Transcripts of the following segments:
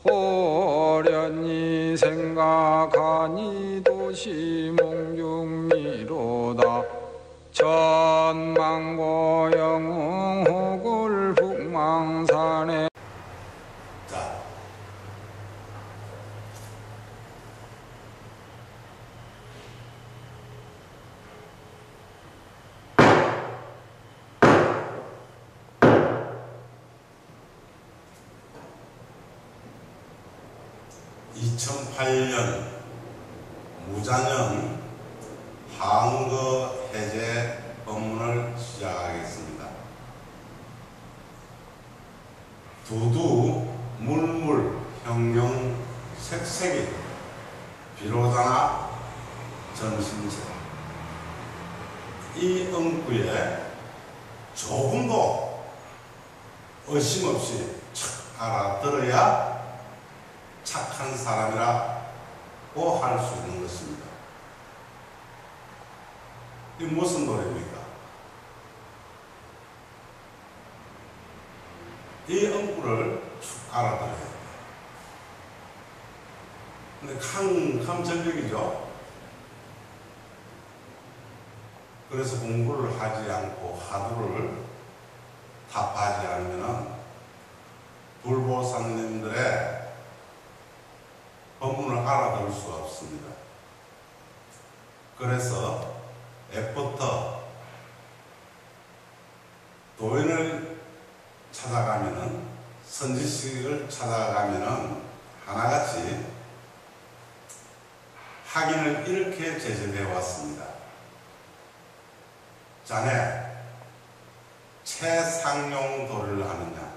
호련히 생각하니 도시 몽중미로다. 전망고 영웅 호굴 북망산에. 자, (2008년) 무자년 항거 해제 법문을 시작하겠습니다. 두두 물물 형용 색색이 비로자나 전신체. 이 응구에 조금도 의심 없이 착 알아들어야 착한 사람이라고 할 수 있는 것입니다. 이 무슨 노래입니까? 이 응구를 쭉 알아들어야 돼요. 근데 강전력이죠. 그래서 공부를 하지 않고 화두를 답하지 않으면 불보살님들의 법문을 알아들을 수가 없습니다. 그래서 애부터 도인을 찾아가면은, 선지식을 찾아가면은 하나같이 확인을 이렇게 제시되어 왔습니다. 자네 최상용도를 하느냐?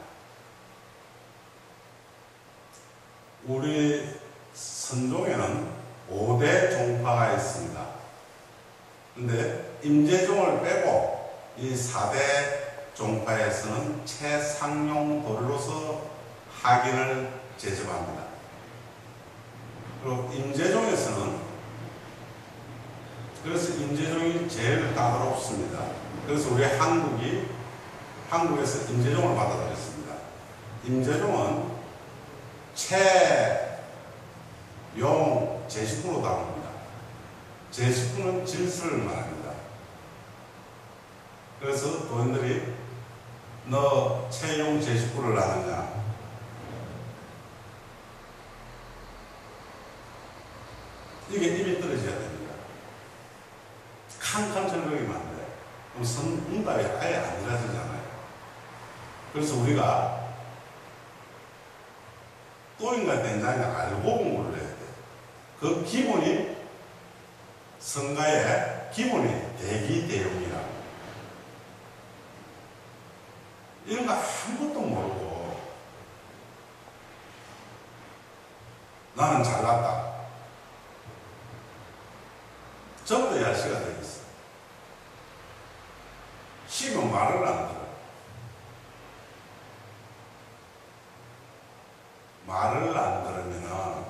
우리 선종에는 5대 종파가 있습니다. 근데 임재종을 빼고 이 4대 종파에서는 최상용도로서 학인을 제접합니다. 그리고 임재종에서는, 그래서 임재종이 제일 까다롭습니다. 그래서 우리 한국에서 임재종을 받아들였습니다. 임재종은 최용 제식구로 다룹니다. 제식구는 질서를 말합니다. 그래서 도인들이 너 최용 제식구를 아느냐? 이게 입이 떨어져야 됩니다. 칸칸 절벽이면 안 돼. 그럼 응답이 아예 안 일어나잖아요. 그래서 우리가 또인가 된장을 알고 공부를 해야 돼. 그 기본이, 성가의 기본이 대기대용이라고. 이런 거 아무것도 모르고 나는 잘났다. 전부 다 야시가 되겠어. 쉬면 말을 안 들어. 말을 안 들으면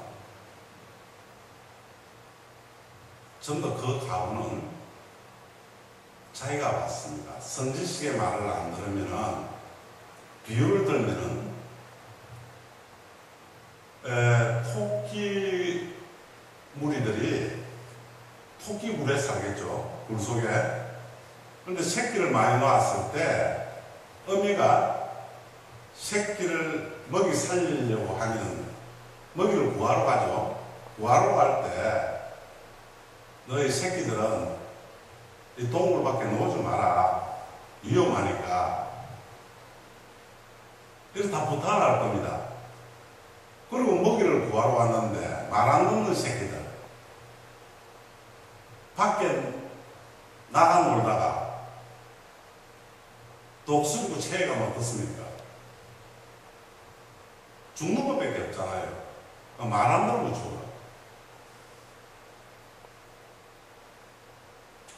전부 다 그 가부는 자기가 왔습니다. 선지식의 말을 안 들으면, 비유를 들면은 토끼 무리들이 토끼 굴에 살겠죠. 굴 속에. 그런데 새끼를 많이 놓았을 때 어미가 새끼를 먹이 살리려고 하면 먹이를 구하러 가죠. 구하러 갈 때 너희 새끼들은 이 동굴밖에 놓지 마라. 위험하니까. 그래서 다 부탁을 할 겁니다. 그리고 먹이를 구하러 왔는데 말 안 듣는 새끼들 밖에 나가 놀다가 독수리고 체해가면 어떻습니까? 죽는 것밖에 없잖아요. 말 안 들으면 죽어요.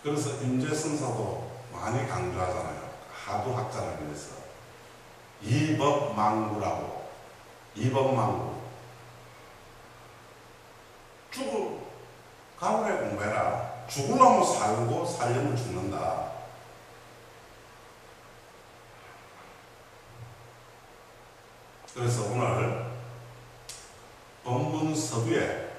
그래서 임재승사도 많이 강조하잖아요. 하두학자를 위해서. 이법망구라고. 이법망구. 가을에 공부해라. 죽으려면 살고 살려면 죽는다. 그래서 오늘 서두에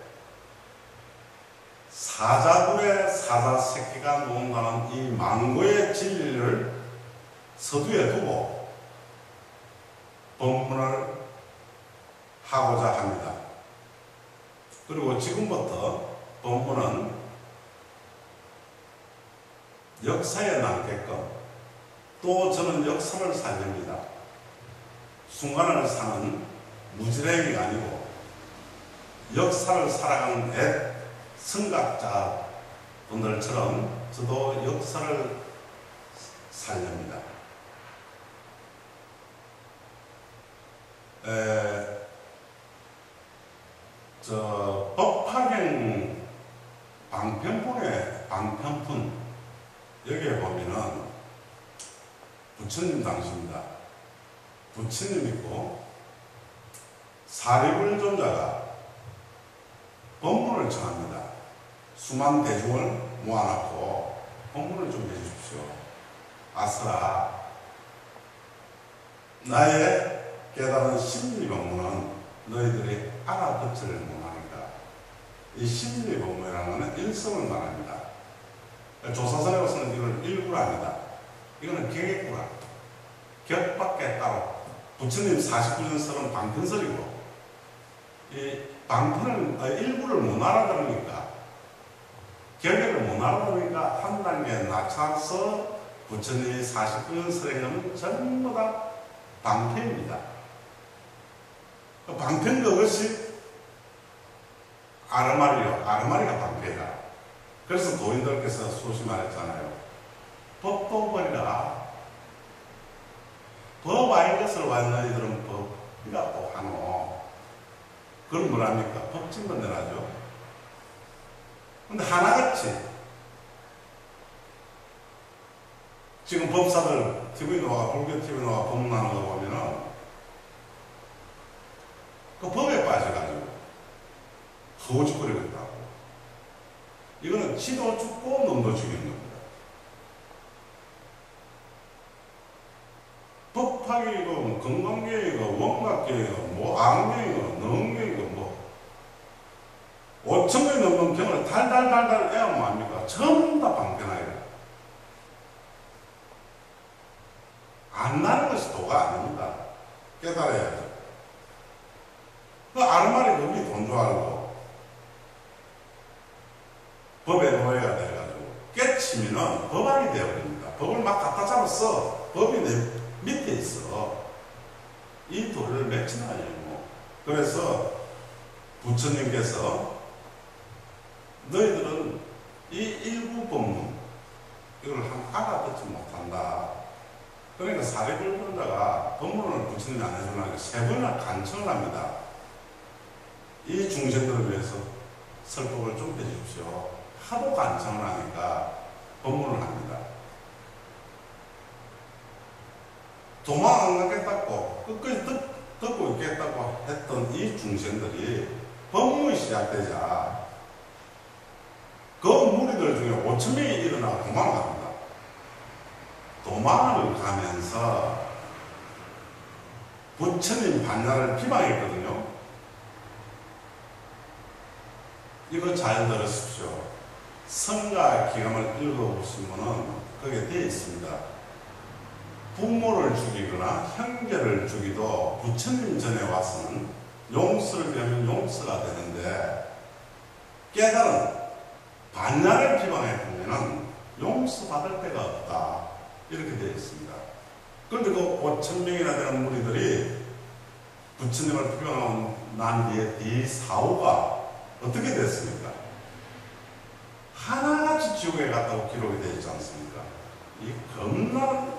사자굴에 사자 새끼가 놓는다는 이 망고의 진리를 서두에 두고 법문을 하고자 합니다. 그리고 지금부터 법문은 역사에 남게끔 또 저는 역사를 살립니다. 순간을 사는 무지랭이가 아니고 역사를 살아가는 옛 성각자 분들처럼 저도 역사를 살립니다. 법화경 방편분의 방편분 여기에 보면은 부처님 당시입니다. 부처님 있고 사리불존자가 법문을 전합니다. 수만 대중을 모아놓고 법문을 좀 해주십시오. 아스라 나의 깨달은 심리 법문은 너희들이 알아듣지를 못하니까 이 심리 법문이라는 것은 일성을 말합니다. 조사선에 서는 이걸 일구랍니다. 이거는 객액구라. 격밖에 따로 부처님 49년 설은 방편설이고 이 방편을 일부를 못 알아들으니까 격액을 못 알아들으니까 한 단계 낮춰서 부처님이 49년 설에 있는 전부 다 방편입니다. 방편 그것이 아르마리요. 아르마리가 방편이다. 그래서 도인들께서 소시 말했잖아요. 법도 버리라. 법 아닌 것을 완전히들은 법이라 또 하노. 그건 뭐랍니까? 법칙만 내라죠. 근데 하나같이 지금 법사들 TV 나와 불교 TV 나와 법문하는 거 보면은 그 법에 빠져가지고 허우적거리고 있다고. 이거는 지도 죽고 놈도 죽이는 겁니다. 법학이고 뭐 건강계이고 원각계이고 뭐 악명이고 능계이고 뭐 5,000명이 넘는 경을 달달달달 애하면 뭐합니까? 전부 다 방편하게 안 나는 것이 도가 아닙니다. 깨달아야죠. 그 아르마리 법이 돈 좋아하고 법의 노예가 돼가지고 깨치면은 법안이 되어버립니다. 법을 막 갖다 잡았어. 법이 내 밑에 있어. 이 도리를 맺지나요. 그래서 부처님께서 너희들은 이 일부 법문 이걸 알아듣지 못한다. 그러니까 사리불존자가 법문을 부처님이 안 해주려고 세 번이나 간청을 합니다. 이 중생들을 위해서 설법을 좀 해주십시오. 하도 간청을 하니까 법문을 합니다. 도망 안 가겠다고 끝까지 듣고 있겠다고 했던 이 중생들이 법문이 시작되자 그 무리들 중에 5,000명이 일어나 도망갑니다. 도망을 가면서 부처님 반야를 비방했거든요. 이거 잘 들으십시오. 성가 기감을 읽어보시면은 거기에 되어 있습니다. 부모를 죽이거나 형제를 죽이도 부처님 전에 와서는 용서를 배우면 용서가 되는데 깨달은 반야를 비방해 보면은 용서받을 데가 없다. 이렇게 되어 있습니다. 그런데 그 5,000명이나 되는 무리들이 부처님을 비방하고 난 뒤에 이 사후가 어떻게 됐습니까? 하나같이 지옥에 갔다고 기록이 되어 있지 않습니까? 이 겁나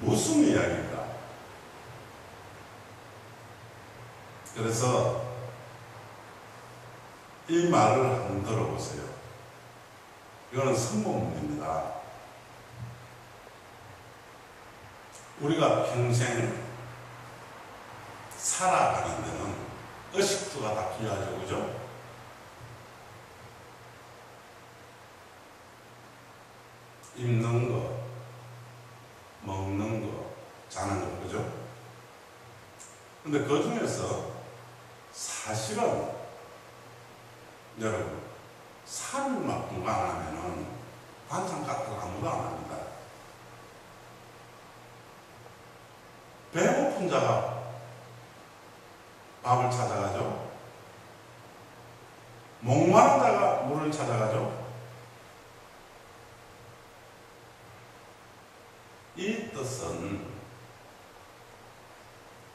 무슨 이야기입니까? 그래서 이 말을 한번 들어보세요. 이거는 선본문입니다. 우리가 평생 살아가는 데는 의식주가 다 필요하죠. 그죠? 입는 거, 먹는 거, 자는 거, 그죠? 근데 그 중에서 사실은 여러분, 3일만 공부 안 하면은 반찬 값을 아무도 안 합니다. 배고픈 자가 밥을 찾아가죠. 목마른 자가 물을 찾아가죠. 이 뜻은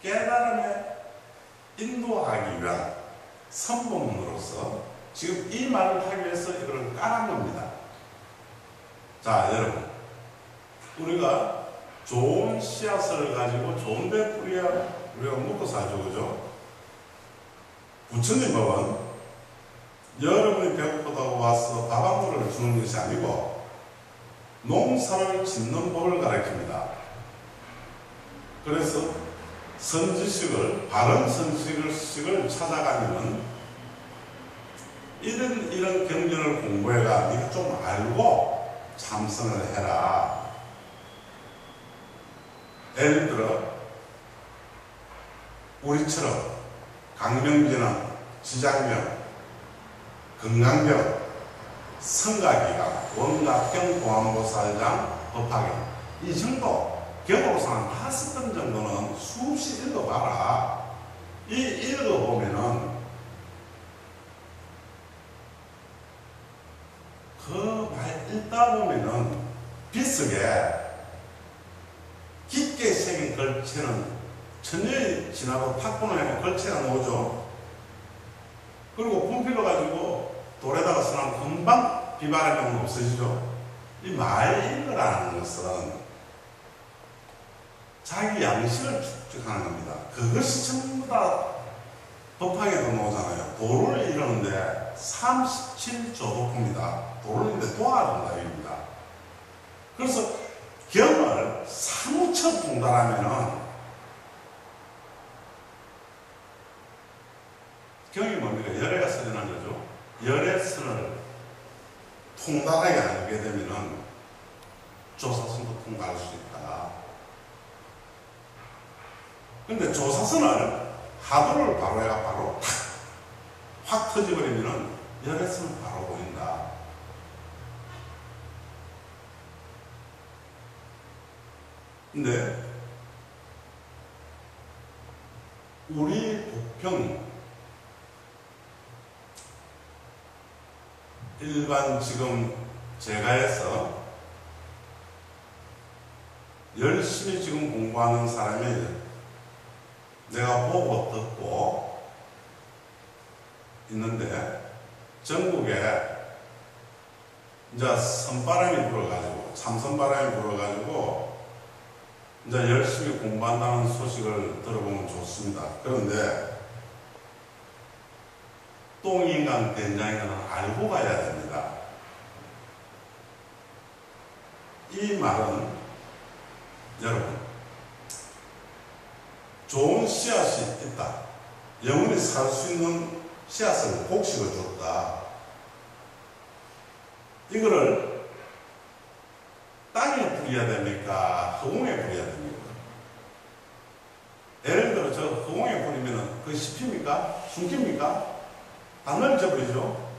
깨달음에 인도하기 위한 선본문으로서 지금 이 말을 하기 위해서 이걸 깔은 겁니다. 자, 여러분, 우리가 좋은 씨앗을 가지고 좋은 데 뿌려야 우리가 먹고 살죠, 그죠? 부처님 법은 여러분이 배고프다고 와서 밥 한 그릇을 주는 것이 아니고 농사를 짓는 법을 가르칩니다. 그래서 선지식을, 바른 선지식을 찾아가면 이런 경전을 공부해가 네가 좀 알고 참선을 해라. 예를 들어 우리처럼 강명진은 지장병, 건강병, 성가기가, 원각경, 보안보살장, 법화경 이 정도 경으로서는 5번 정도는 수없이 읽어봐라. 이 읽어보면은 그 말 읽다 보면은 빗속에 깊게 새긴 글체는 천년이 지나고 탁분을 글체가 나오죠. 그리고 분필로 가지고 돌에다가 쓰면 금방 비바람이 없어지죠. 이 말 읽으라는 것은 자기 양식을 축적하는 겁니다. 그것이 전부 다 법학에도 나오잖아요. 도를 이루는데 37조도입니다. 도를 이루는데 도와준다 입니다. 그래서 경을 사무쳐 통달하면은 경이 뭡니까? 열애가 선이라는 거죠. 열애선을 통달하게 하게 되면은 조사선도 통과할 수 있다. 근데 조사선을 하도를 바로 해가 바로 확 터져버리면은 열애선은 바로 보인다. 근데 우리 부평 일반 지금 제가 해서 열심히 지금 공부하는 사람이 내가 보고 듣고 있는데 전국에 이제 선바람이 불어가지고 참선바람이 불어가지고 이제 열심히 공부한다는 소식을 들어보면 좋습니다. 그런데 똥인간 된장인간은 알고 가야 됩니다. 이 말은 여러분 좋은 씨앗이 있다. 영원히 살 수 있는 씨앗을 곡식을 줬다. 이거를 땅에 뿌려야 됩니까? 허공에 뿌려야 됩니까? 예를 들어 저 허공에 뿌리면 그게 씹힙니까? 숨깁니까? 다 널쳐버리죠.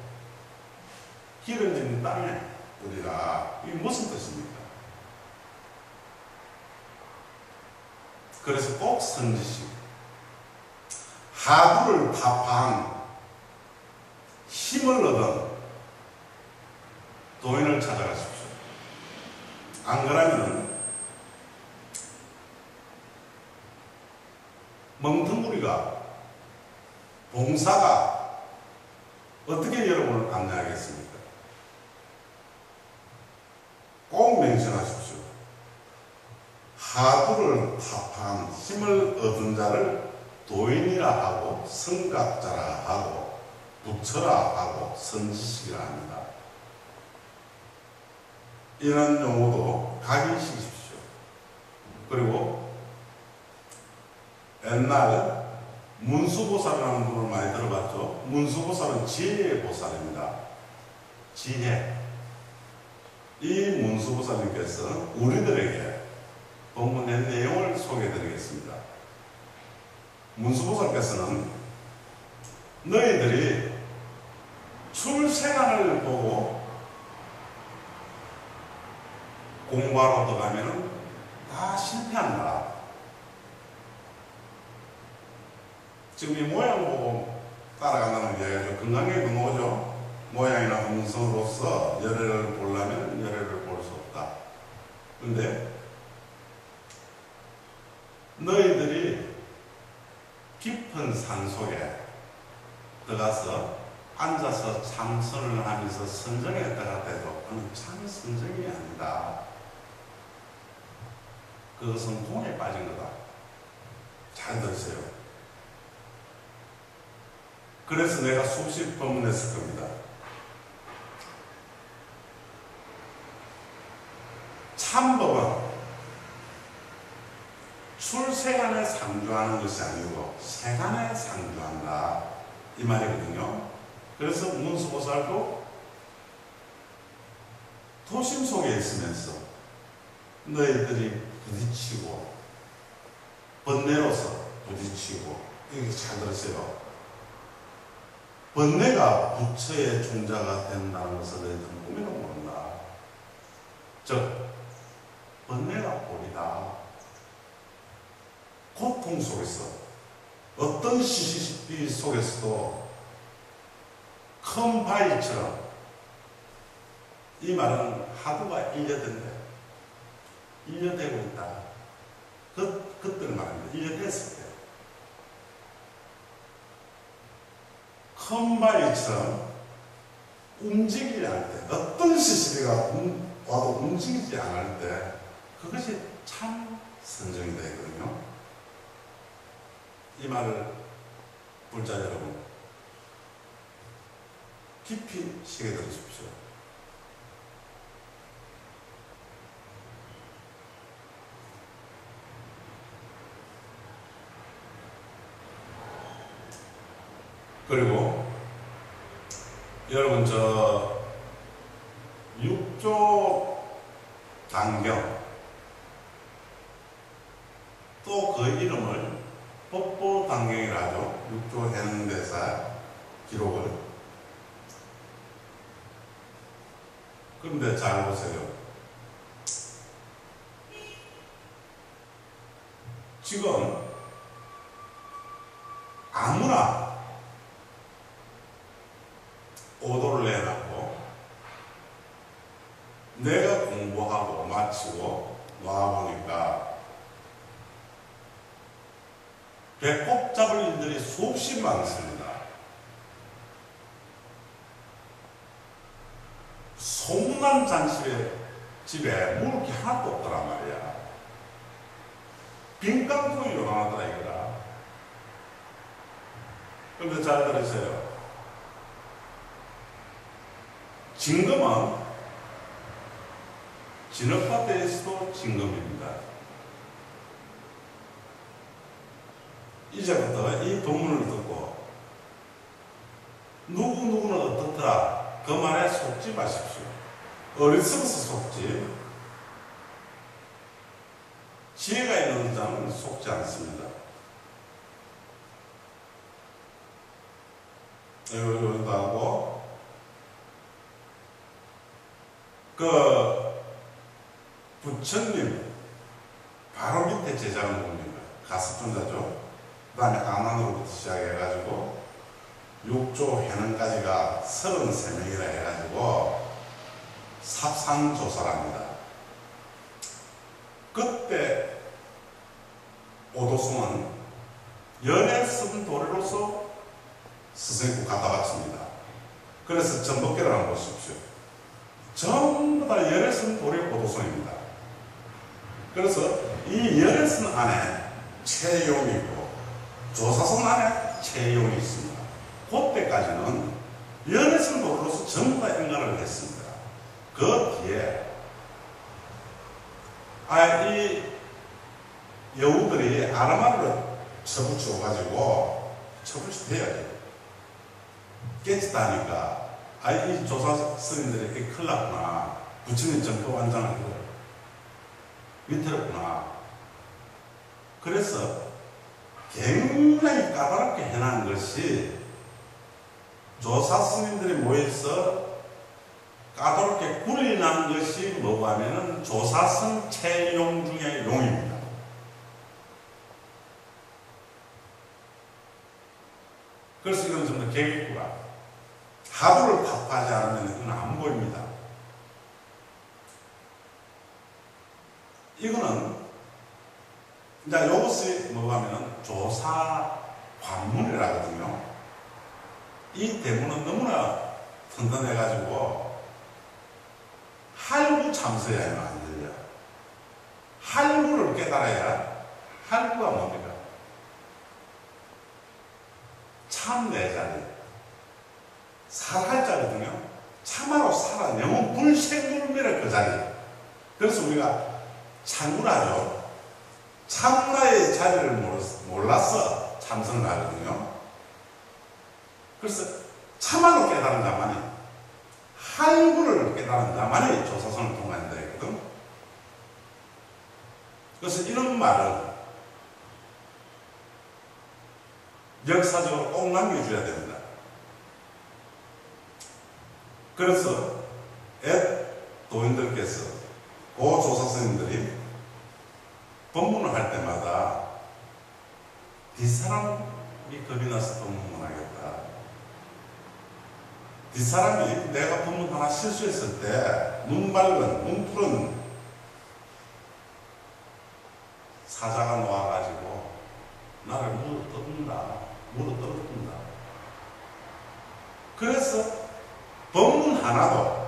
기름진 땅에 뿌리라. 이게 무슨 뜻입니까? 그래서 꼭 선지식, 하부를 타파한 힘을 얻은 도인을 찾아가십시오. 안 그러면은 멍텅구리가, 봉사가 어떻게 여러분을 안내하겠습니까? 꼭 맹신하십시오. 하두를 타파한 힘을 얻은 자를 도인이라 하고 성각자라 하고 부처라 하고 선지식이라 합니다. 이런 용어도 각인시키십시오. 그리고 옛날 문수보살이라는 분을 많이 들어봤죠. 문수보살은 지혜의 보살입니다. 지혜. 이 문수보살님께서 우리들에게 본문의 내용을 소개해드리겠습니다. 문수보살께서는 너희들이 출생안을 보고 공부하러 들어가면은 다 실패한다. 지금 이 모양 보고 따라간다는 이야기죠. 건강에 근거죠. 모양이나 음성으로서 열애를 보려면 열애를 볼 수 없다. 그런데 너희들이 깊은 산 속에 들어가서 앉아서 참선을 하면서 선정했다가 해도 그건 참 선정이 아니다. 그것은 공에 빠진 거다. 잘 들으세요. 그래서 내가 수십 법문했을 겁니다. 참법은 출생안에 상주하는 것이 아니고 생안에 상주한다. 이 말이거든요. 그래서 문수보살도 도심 속에 있으면서 너희들이 부딪히고 번뇌로서 부딪히고, 이렇게 잘 들으세요. 번뇌가 부처의 종자가 된다는 것을 너희들은 꿈에도 모른다. 즉 번뇌가 복이다. 고통 속에서 어떤 시시비 속에서도 큰 바위처럼, 이 말은 하두가 일려된다. 일려되고 있다. 그때를 말합니다. 일려됐을 때. 큰 바위처럼 움직이지 않을 때, 어떤 시시비가 와도 움직이지 않을 때, 그것이 참 선정이 되거든요. 이 말을 불자 여러분 깊이 새겨 들으십시오. 그리고 여러분 저 육조 단경, 또 그 이름을 법보단경이라 하죠. 육조 해능대사 기록을. 그런데 잘 보세요. 지금 아무나 오도를 내놨고 내가 공부하고 마치고 놔보니까 배꼽 잡을 일들이 수없이 많습니다. 소문난 집에 먹을 게 하나도 없더란 말이야. 빈깡통이 요란하더라 이거라. 그런데 잘 들으세요. 진금은 진흙밭에서도 진금입니다. 이제부터 이 도문을 듣고 누구누구는 어떻더라 그 말에 속지 마십시오. 어리석어서 속지, 지혜가 있는 자는 속지 않습니다. 이거 하고 그 부처님 바로 밑에 제자가 누굽니까? 가스존자죠. 그 다음에 안안으로부터 시작해가지고 6조 해능까지가 33명이라 해가지고 삽상조사랍니다. 그때 오도송은 열애 쓴 도리로서 스승님 갖다 바칩니다. 그래서 전법계를 한번 보십시오. 전부 다 열애 쓴 도리 오도송입니다. 그래서 이 열애 쓴 안에 체용이 있고 조사선 안에 체용이 있습니다. 그때까지는 열애 쓴 도리로서 전부 다 인간을 했습니다. 그 뒤에 이 여우들이 아르마를 쳐붙여가지고 쳐붙여야지 깨끗하니까 이 조사 스님들이 큰일 났구나. 부처님 전법완장을 위태롭구나. 그래서 굉장히 까다롭게 해놓은 것이 조사 스님들이 모여서 까다롭게 굴이 난 것이 뭐고 하면은 조사선 채용 중의 용입니다. 그래서 이건 좀 더 계획구가 하부를 파파하지 않으면 이건 안 보입니다. 이거는 이제 요것이 뭐고 하면은 조사 관문이라거든요. 이 대문은 너무나 튼튼해가지고 할구 참서야만 안 들려. 할구를 깨달아야. 할구가 뭡니까? 참 내 자리. 살할 자거든요. 참으로 살아. 영혼 불생불멸의 그 자리. 그래서 우리가 참구라죠. 참나의 자리를 몰라서 참선을 하거든요. 그래서 참으로 깨달은 자만이, 할구를 깨달은 자만이 조사선을 통한다 했거든. 그래서 이런 말을 역사적으로 꼭 남겨줘야 됩니다. 그래서 도인들께서 고조사선님들이 법문을 할 때마다 뒷사람이 겁이 나서 법문을 하겠다. 뒷사람이 내가 법문 하나 실수했을 때 눈 밝은, 눈 푸른 사자가 놓아가지고 나를 물어뜯는다. 그래서 법문 하나도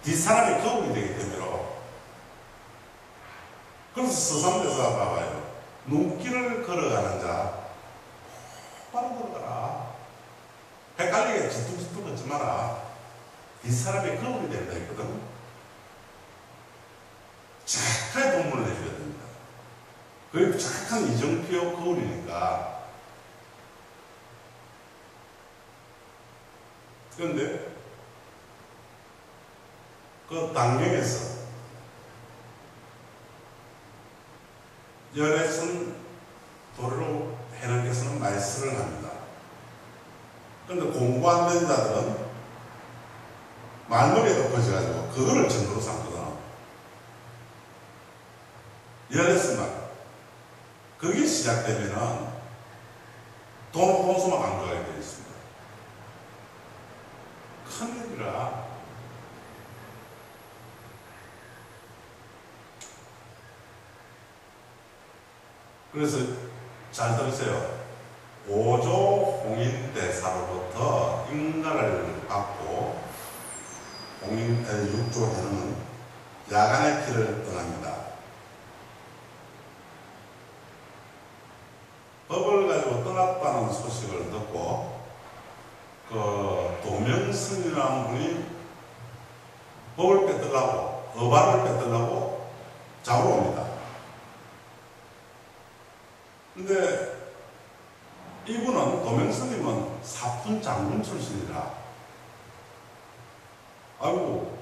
뒷사람이 거울이 되기 때문에, 그래서 서삼대사가 봐봐요. 눈길을 걸어가는 자 바로 걸어가라. 헷갈리게 지뚝지뚝 걷지 마라. 뒷사람이 거울이 된다 했거든. 정확하게 법문을 해줘야 됩니다. 그리고 정확한 이정표 거울이니까. 그런데 그 당경에서 열애선 도를 해넘께서는 말씀을 합니다. 그런데 공부 안 된 자들은 말머리에 덮어져가지고 그거를 전도로 삼거든. 열애선만 그게 시작되면은 돈수만 강조하게 되어 있습니다. 큰일이라. 그래서 잘 들으세요. 5조 홍인대사로부터 인가를 받고 6조 해는 야간의 길을 떠납니다. 법을 가지고 떠났다는 소식을 듣고 그 도명스님이라는 분이 법을 뺏으려고, 어발을 뺏으려고 잡으러 옵니다. 근데 이분은, 도명스님은 사푼 장군 출신이라, 아이고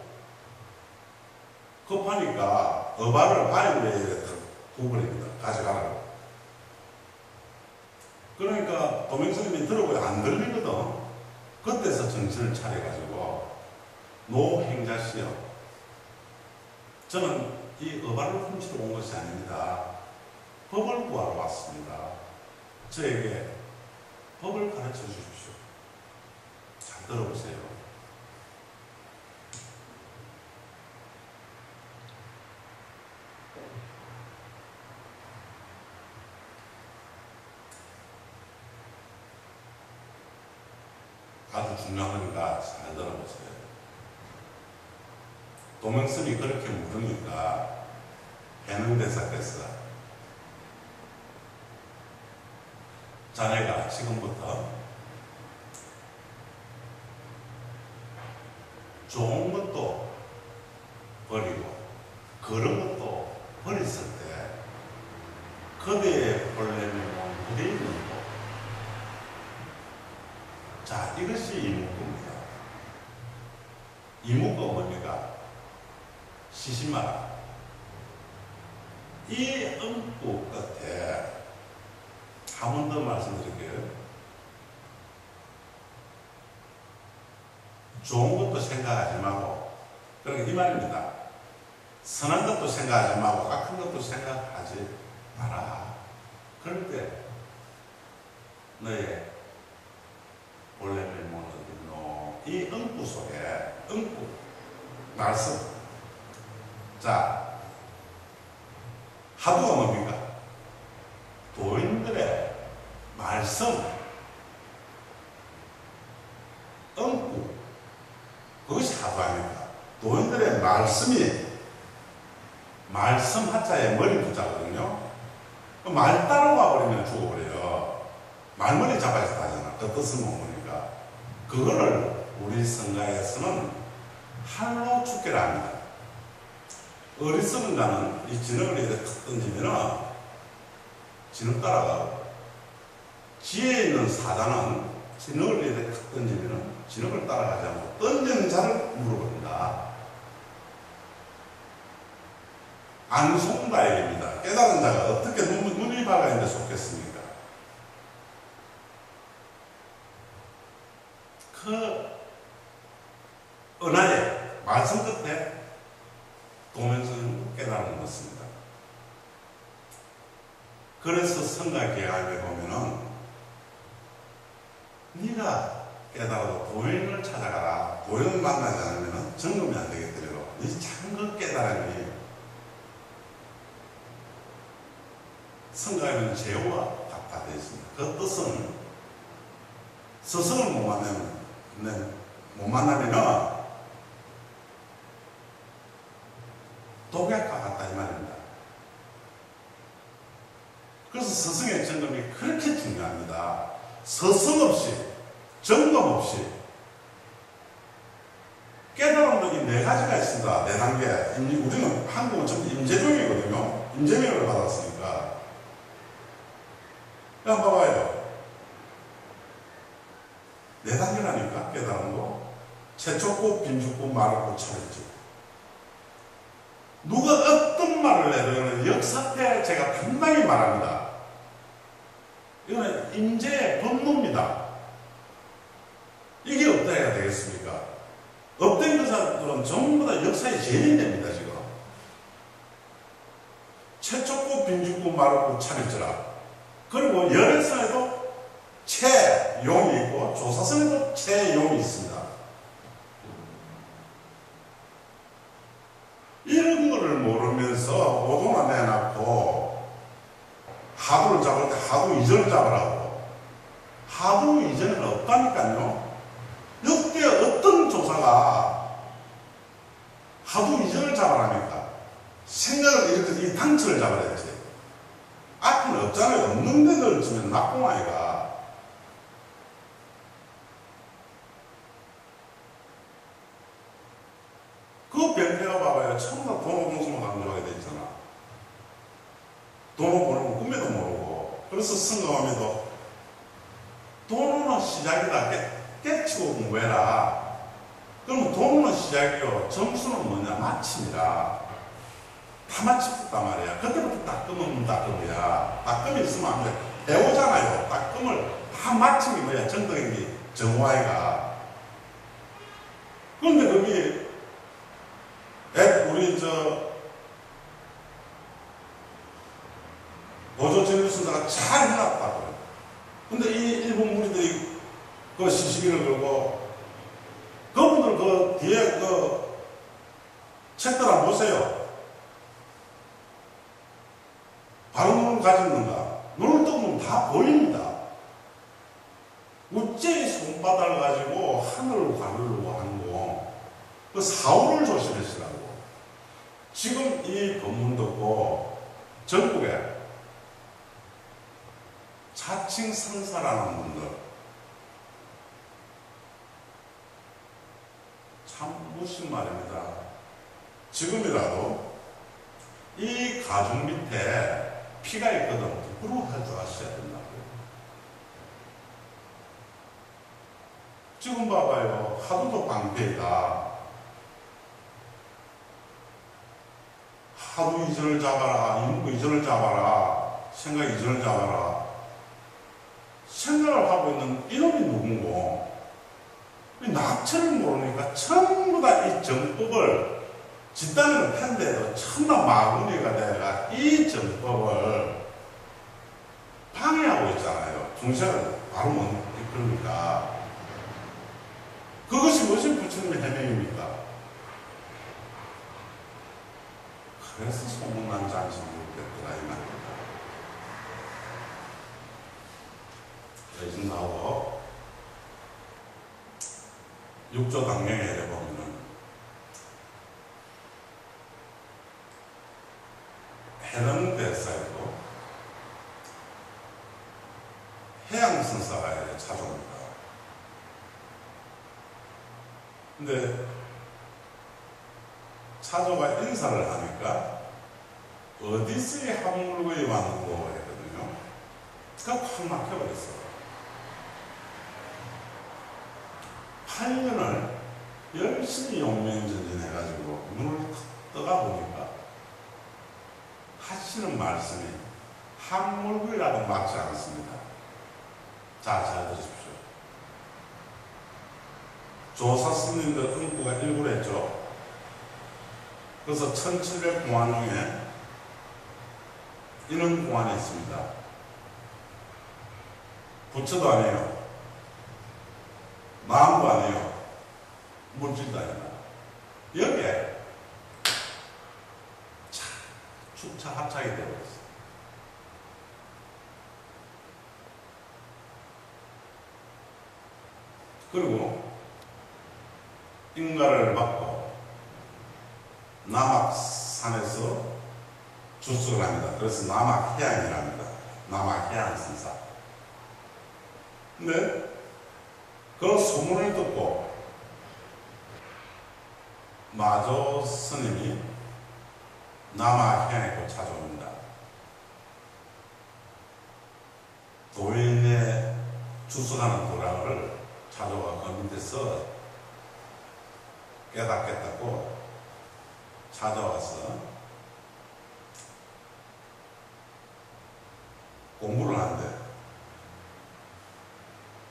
급하니까 어발을 바위에 구부립니다. 가져가라고. 그러니까 도명스님이 들어보니 안 들리거든. 그때서 정신을 차려가지고, 노 행자씨여, 저는 이 어발을 훔치러 온 것이 아닙니다. 법을 구하러 왔습니다. 저에게 법을 가르쳐 주십시오. 잘 들어보세요. 아주 중요한 거니까 잘 들어보세요. 도명스님이 그렇게 물으니까 해능대사께서 자네가 지금부터 좋은 것도 버리고 그런 것도 버렸을 때 그대의 본래는 그대의 있는 것. 자, 이것이 이목구입니다. 이목구가 뭡니까? 시시마라. 이 음구 끝에 한 번 더 말씀드릴게요. 좋은 것도 생각하지 말고, 그러니까 이 말입니다. 선한 것도 생각하지 말고 악한 것도 생각하지 마라. 그럴 때 너의 본래의 몸은 어딨노? 이 응구 속에 응구 말씀. 자, 하두가 뭡니까? 도인들의 말씀, 응구, 그것이 하두 아닙니까? 도인들의 말씀이 말씀 하자에 머리 붙자거든요. 말 따라가 버리면 죽어버려요. 말머리 잡아서 하잖아. 그 뜻을 못 보니까. 그거를 우리 성가에서는 할로 죽게라 합니다. 어리석은 자는 이 진흙을 이렇게 탁 던지면은 진흙 따라가고, 지혜 있는 사자는 진흙을 이렇게 탁 던지면은 진흙을 따라가지 않고 던지는 자를 물어버린다. 안송가액입니다. 깨달은 자가 어떻게 눈이 밝아있는데 속겠습니까? 그 은하의 말씀 끝에 도면성 깨달음을 얻습니다. 그래서 성가계약에 보면은 네가 깨달아도 도인을 찾아가라. 도인을 만나지 않으면 점검이 안 되겠더라고. 이 작은 그 깨달음이 성가에는 제호와 같아 되어 있습니다. 그 뜻은 스승을 못 만나면 독약과 같다 이 말입니다. 그래서 스승의 점검이 그렇게 중요합니다. 스승 없이 점검 없이 깨달음도 이 네 가지가 있습니다. 네 단계. 우리는 한국은 전부 임재종이거든요. 임재명을 받았으니까. 그냥 봐봐요. 네 단계라니까 깨달음도. 채촉고 빈죽고 말하고 차렸지. 누가 어떤 말을 해도 역사때 제가 당당히 말합니다. 이거는 임재의 법문입니다. 이게 없다 해야 되겠습니까? 업된 것들은 전부 다 역사의 재현됩니다, 지금. 채촉고 빈죽고 말하고 차렸지라. 그리고 열애선에도 채용이 있고 조사선에도 채용이 있습니다. 이런 거를 모르면서 오도나 내놨고 하두를 잡을 때 하두 이전을 잡으라고. 하두 이전은 없다니까요. 역대 어떤 조사가 하두 이전을 잡으라니까. 생각을 이렇게 이 당처를 잡아야지. 앞에는 없잖아요. 없는 데를 주면 나쁜 아이가. 그 변태가 봐봐요. 처음 다 도노 공수만 강조하게 돼 있잖아. 도노 모르고 꿈에도 모르고. 그래서 성경함에도 도노는 시작이다. 깨치고 공부해라. 그러면 도노는 시작이요. 점수는 뭐냐? 마침이라. 다 마치겠단 말이야. 그때부터 따끔은 따끔이야. 따끔이 있으면 안 돼. 배우잖아요. 따끔을 다 마침이 뭐야? 정덕이 정화이가. 그런데 거기 우리 보조전유순사가 잘 해놨다고. 근데 이 일본 무리들이 그 시시비를 걸고 그분들 그 뒤에 그 책들 안 보세요. 바로 눈을 가졌는가? 눈을 뜨면 다 보입니다. 우째의 손바닥을 가지고 하늘을 가르려고 하는 거. 그 사후를 조심하시라고. 지금 이 법문 듣고 전국에 자칭 성사라는 분들 참 무슨 말입니다. 지금이라도 이 가죽 밑에 피가 있거든. 부끄러워하지 마셔야 된다고. 지금 봐봐요. 하두도 깡패이다. 하두 이전을 잡아라. 인구 이전을 잡아라. 생각 이전을 잡아라. 생각을 하고 있는 이놈이 누군고? 낙천을 모르니까 전부 다 이 정법을 집단에는 팬데도 천나 마구니가 돼가 이 정법을 방해하고 있잖아요. 중생을 바로 못 이끌니까. 그것이 무엇이 부처님의 해명입니까? 그래서 소문난 잔치를 뺐더라 이 말입니다. 여기 나오고 6조 당명에 보면은 해능대사에도 해양선사가 찾아옵니다. 근데 차조가 인사를 하니까 어디서 이 한물거이 왔는고 했거든요. 그러니까 확 막혀버렸어. 8년을 열심히 용맹전진해가지고 눈을 떠가 보니까 하시는 말씀이 한물거이라도 맞지 않습니다. 자, 잘 들으십시오. 조사 스님들 응구가 일굴했죠. 그래서 1700공안 중에 이런 공안이 있습니다. 부처도 아니에요. 마음도 아니에요. 물질도 아니다. 여기에 축차 합작이 되어버렸어요. 그리고 인가를 받고 남악산에서 주석을 합니다. 그래서 남악해양이랍니다. 남악해양선사. 근데 그 소문을 듣고 마조 스님이 남악해양에 찾아옵니다. 도인의 주석하는 도량을 차조가 그 밑에서 깨닫겠다고 찾아와서 공부를 하는데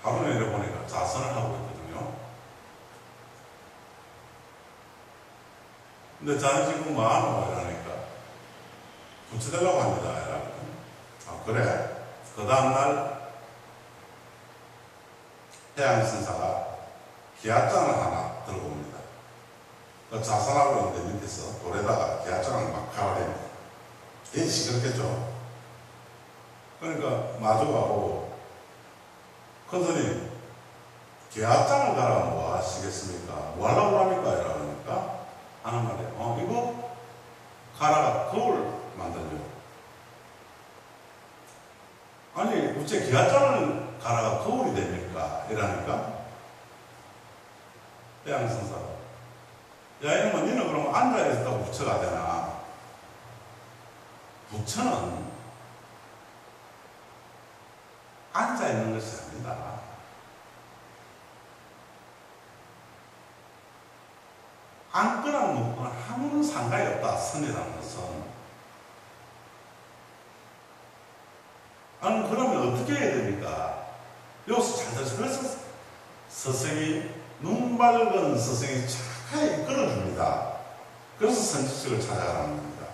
하루 내려보니까 자선을 하고 있거든요. 근데 자는 지금 뭐 하노? 이러니까 부처되려고 합니다. 이러거든. 아, 그래. 그 다음날 해양선사가 기아장을 하나 들고 옵니다. 그 자선하고 있는데 밑에서 돌에다가 기아장을 막 갈아댑니다. 괜히 시끄럽겠죠. 그러니까 마주가 보고 큰스님 기아장을 갈아 뭐 하시겠습니까? 뭐 하려고 합니까? 이러니까 하는 말이에요. 이거 갈아가 거울 만들죠. 아니 어째 기아장을 갈아가 거울이 됩니까? 이러니까 해양선사가 야 이놈아 니는 그럼 앉아있다고 부처가 되나? 부처는 앉아있는 것이 아니다. 앉거나 눕거나 아무런 상관이 없다. 선이라는 것은. 아니 그러면 어떻게 해야 됩니까? 여기서 잘 들으세요. 그래서 스승이 눈 밝은 스승이 착하게 이끌어줍니다. 그래서 선지식을 찾아가라는 겁니다.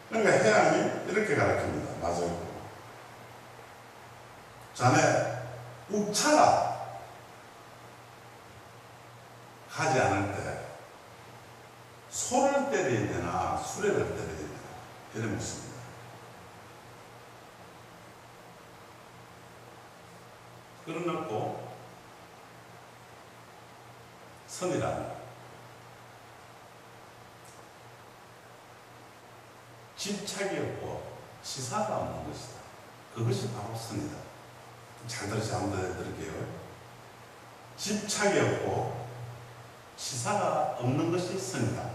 그러니까 해양이 이렇게 가르칩니다. 맞아요. 자네 우차가 하지 않을 때 소를 때려야 되나 수레를 때려야 되나 이래 묻습니다. 그러놓고 선이란 집착이 없고 치사가 없는 것이다. 그것이 바로 선이다. 잘 들으시 한번 더 드릴게요. 집착이 없고 치사가 없는 것이 선이다.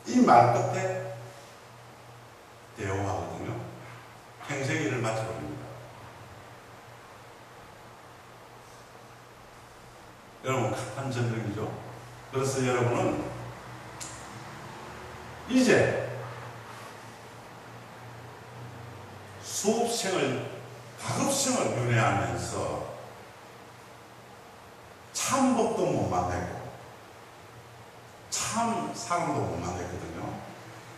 이 말 끝에 대오하거든요. 행세기를 마쳐버립니다. 여러분 강한 전력이죠. 그래서 여러분은 이제 수업생을 다급생을 윤회하면서 참 법도 못 만들고 참 사람도 못 만들거든요.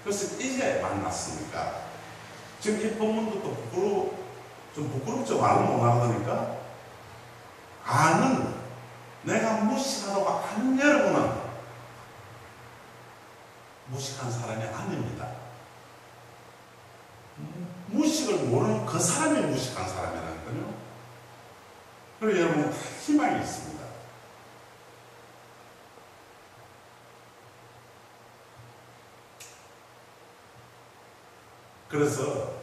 그래서 이제 만났으니까 지금 이 법문도 또 좀 부끄럽죠. 말을 못 알아듣으니까 아는 내가 무식하다고 아는 여러분은 무식한 사람이 아닙니다. 무식을 모르는 그 사람이 무식한 사람이라니까요. 그리고 여러분 희망이 있습니다. 그래서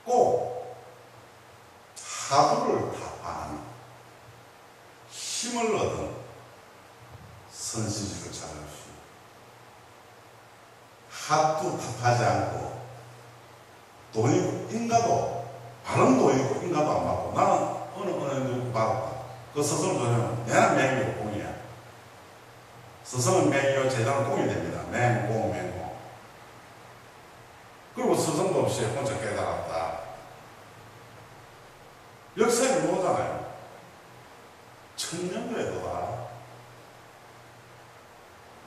꼭 하두를 타파하는 힘을 얻은 선신식을 찾아주시오. 하두 타파하지 않고 돈이고 인가도 바른 돈이고 인가도 안 받고 나는 어느 누구 받았다. 그 스승을 보면 내는 맹이고 공이야. 스승은 맹이요 제자는 공이 됩니다. 맹공 맹공. 그리고 스승도 없이 혼자 깨달았다. 역사에 뭐잖아요. 천년도에도다.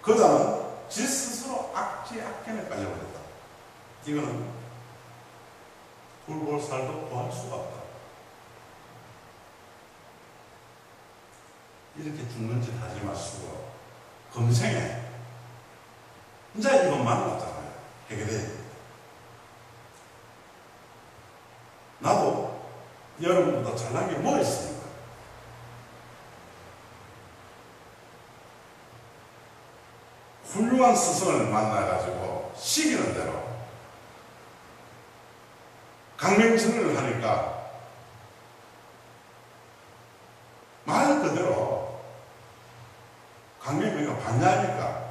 그자는 지 스스로 악기에 빠져버렸다. 이거는 불볼살도 구할 수가 없다. 이렇게 죽는 짓 하지 마시고 금생에 이제 이것만 남았잖아요. 해결해. 나도 여러분보다 잘난 게 뭐 있습니까? 훌륭한 스승을 만나가지고 시키는 대로 강명진을 하니까 말 그대로 강명이가 반야니까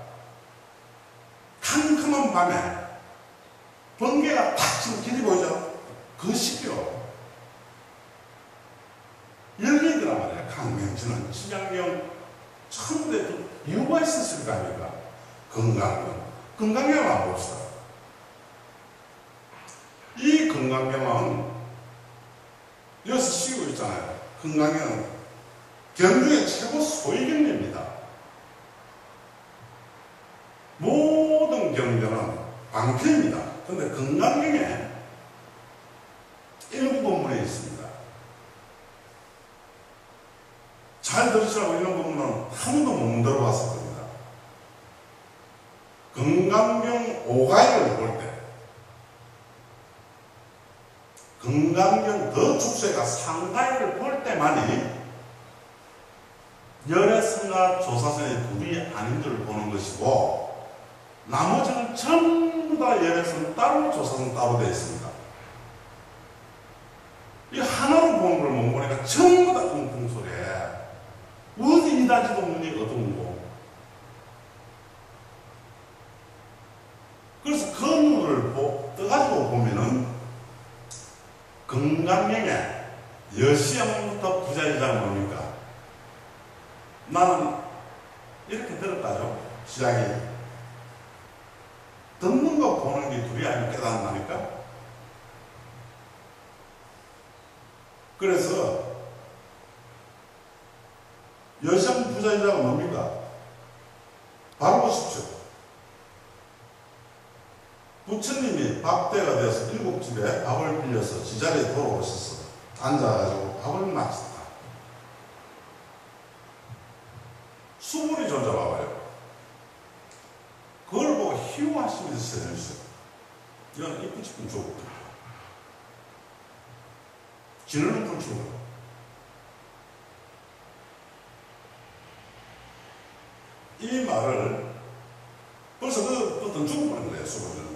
캄캄한 밤에 번개가 탁 치는 길이 보이죠? 그 시기요. 열리더란 말이야. 강명진은 신양경 처음에 이유가 있었을 거 아닙니까? 건강경 한번 봅시다. 이 건강경은 여기서 쉬고 있잖아요. 건강경은 경중의 최고 소위경례입니다. 모든 경전은 방편입니다. 그런데 건강경에 일부 본문에 있습니다. 잘 들으시라고 이런 본문은 한 번도 못 들어봤을 겁니다. 건강경 5가일을 볼 때, 건강경 더 축세가 3가일을 볼 때만이 열애성과 조사선의 둘이 아닌 줄 보는 것이고, 나머지는 전부 다 열애성 따로 조사선 따로 되어 있습니다. 이 하나로 보는 걸 못 보니까 전부 다 쿵쿵 소리에 어디 이다지도 문이 어두운 거. 그래서 그 눈을 떠가지고 보면은 건강경에 여시형부터 부자이자 뭡니까? 나는 이렇게 들었다죠. 시작이 듣는 거 보는 게 둘이 아니면 깨닫는다니까. 그래서 여시형 부자이자가 뭡니까? 바로 보십시오. 부처님이 밥때가 되어서 7집에 밥을 빌려서 지자리에 돌아오셔서 앉아가지고 밥을 마셨다. 수불이 존재봐봐요. 그걸 보고 희우하시면서 세뇌했어요. 이건 이쁜 싶은 조국. 지는 불충분. 이 말을 벌써 어떤 죽어버린 거예요. 수불은.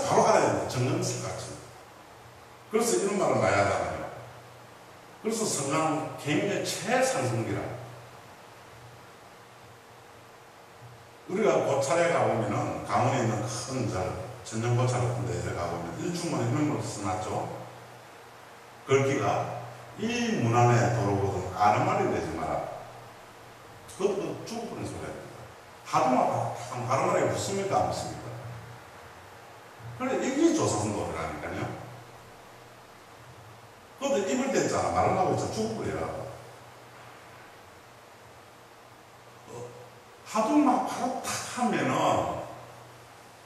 바로 알아야 됩니다. 정념술같이. 그래서 이런 말을 많이 하잖아요. 그래서 성강 개인의 최상승기라. 우리가 고찰에 가보면은 강원에 있는 큰 절, 천정고찰 같은 데에 가보면 일충만 이런 걸 써놨죠. 글귀가 이 문 안에 들어오거든 아는 말이 되지 마라. 그것도 죽어버린 소리입니다. 하도만 아는 말이 붙습니까? 안 붙습니까? 그래, 이게 조사선도라니까요. 그것도 입을 때 있잖아. 말하고 있잖아. 죽어버려. 하도 막 바로 탁 하면은,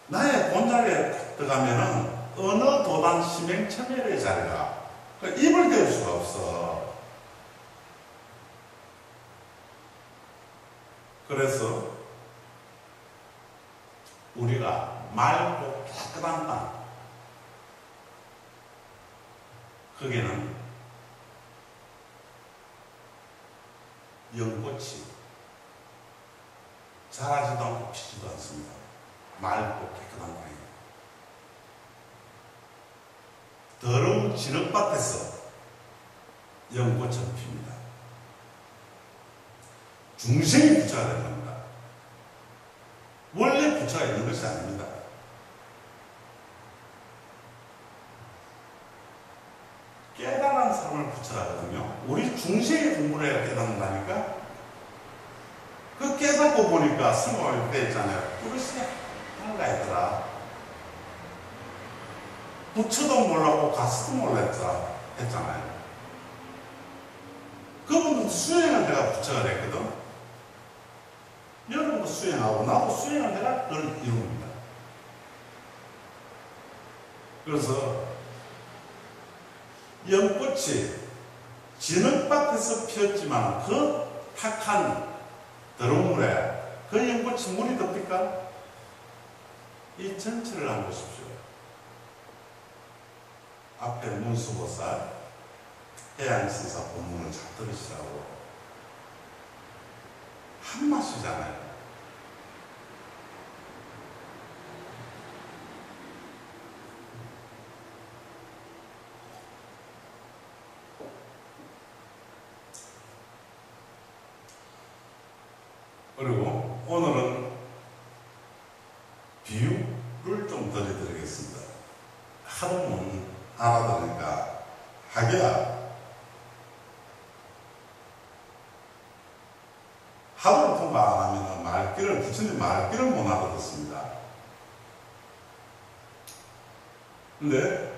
나의 본자리에 들어가면은, 어느 도단 심행처멸의 자리가, 입을 대울 수가 없어. 그래서, 우리가 맑고 깨끗한 땅, 거기는 연꽃이 자라지도 않고 피지도 않습니다. 맑고 깨끗한 땅이에요. 더러운 진흙밭에서 연꽃처럼 핍니다. 중생이 부처가 되는 겁니다. 원래 부처가 있는 것이 아닙니다. 깨달은 사람을 부처라거든요. 우리 중생이 공부를 해야 깨닫는다니까. 그 깨닫고 보니까 성공할 때 있잖아요. 그것이 하나가 있더라. 부처도 몰랐고 가수도 몰랐더라 했잖아요. 그분도 수행한 내가 부처가 됐거든. 여러분도 수행하고 나도 수행한 내가 그걸 이룹니다. 그래서 연꽃이 진흙밭에서 피었지만 그 탁한 더러운 물에 그 연꽃이 물이 덮니까? 이 전체를 한번 보십시오. 앞에 문수보살, 해양신사 본문을 잘 들으시라고 한 맛이잖아요. 그리고 오늘은 비유를 좀 드리겠습니다. 하루는 알아들으니까 하기야 하루를 통과 안 하면 말귀를 부처님 말귀를 못 알아듣습니다. 근데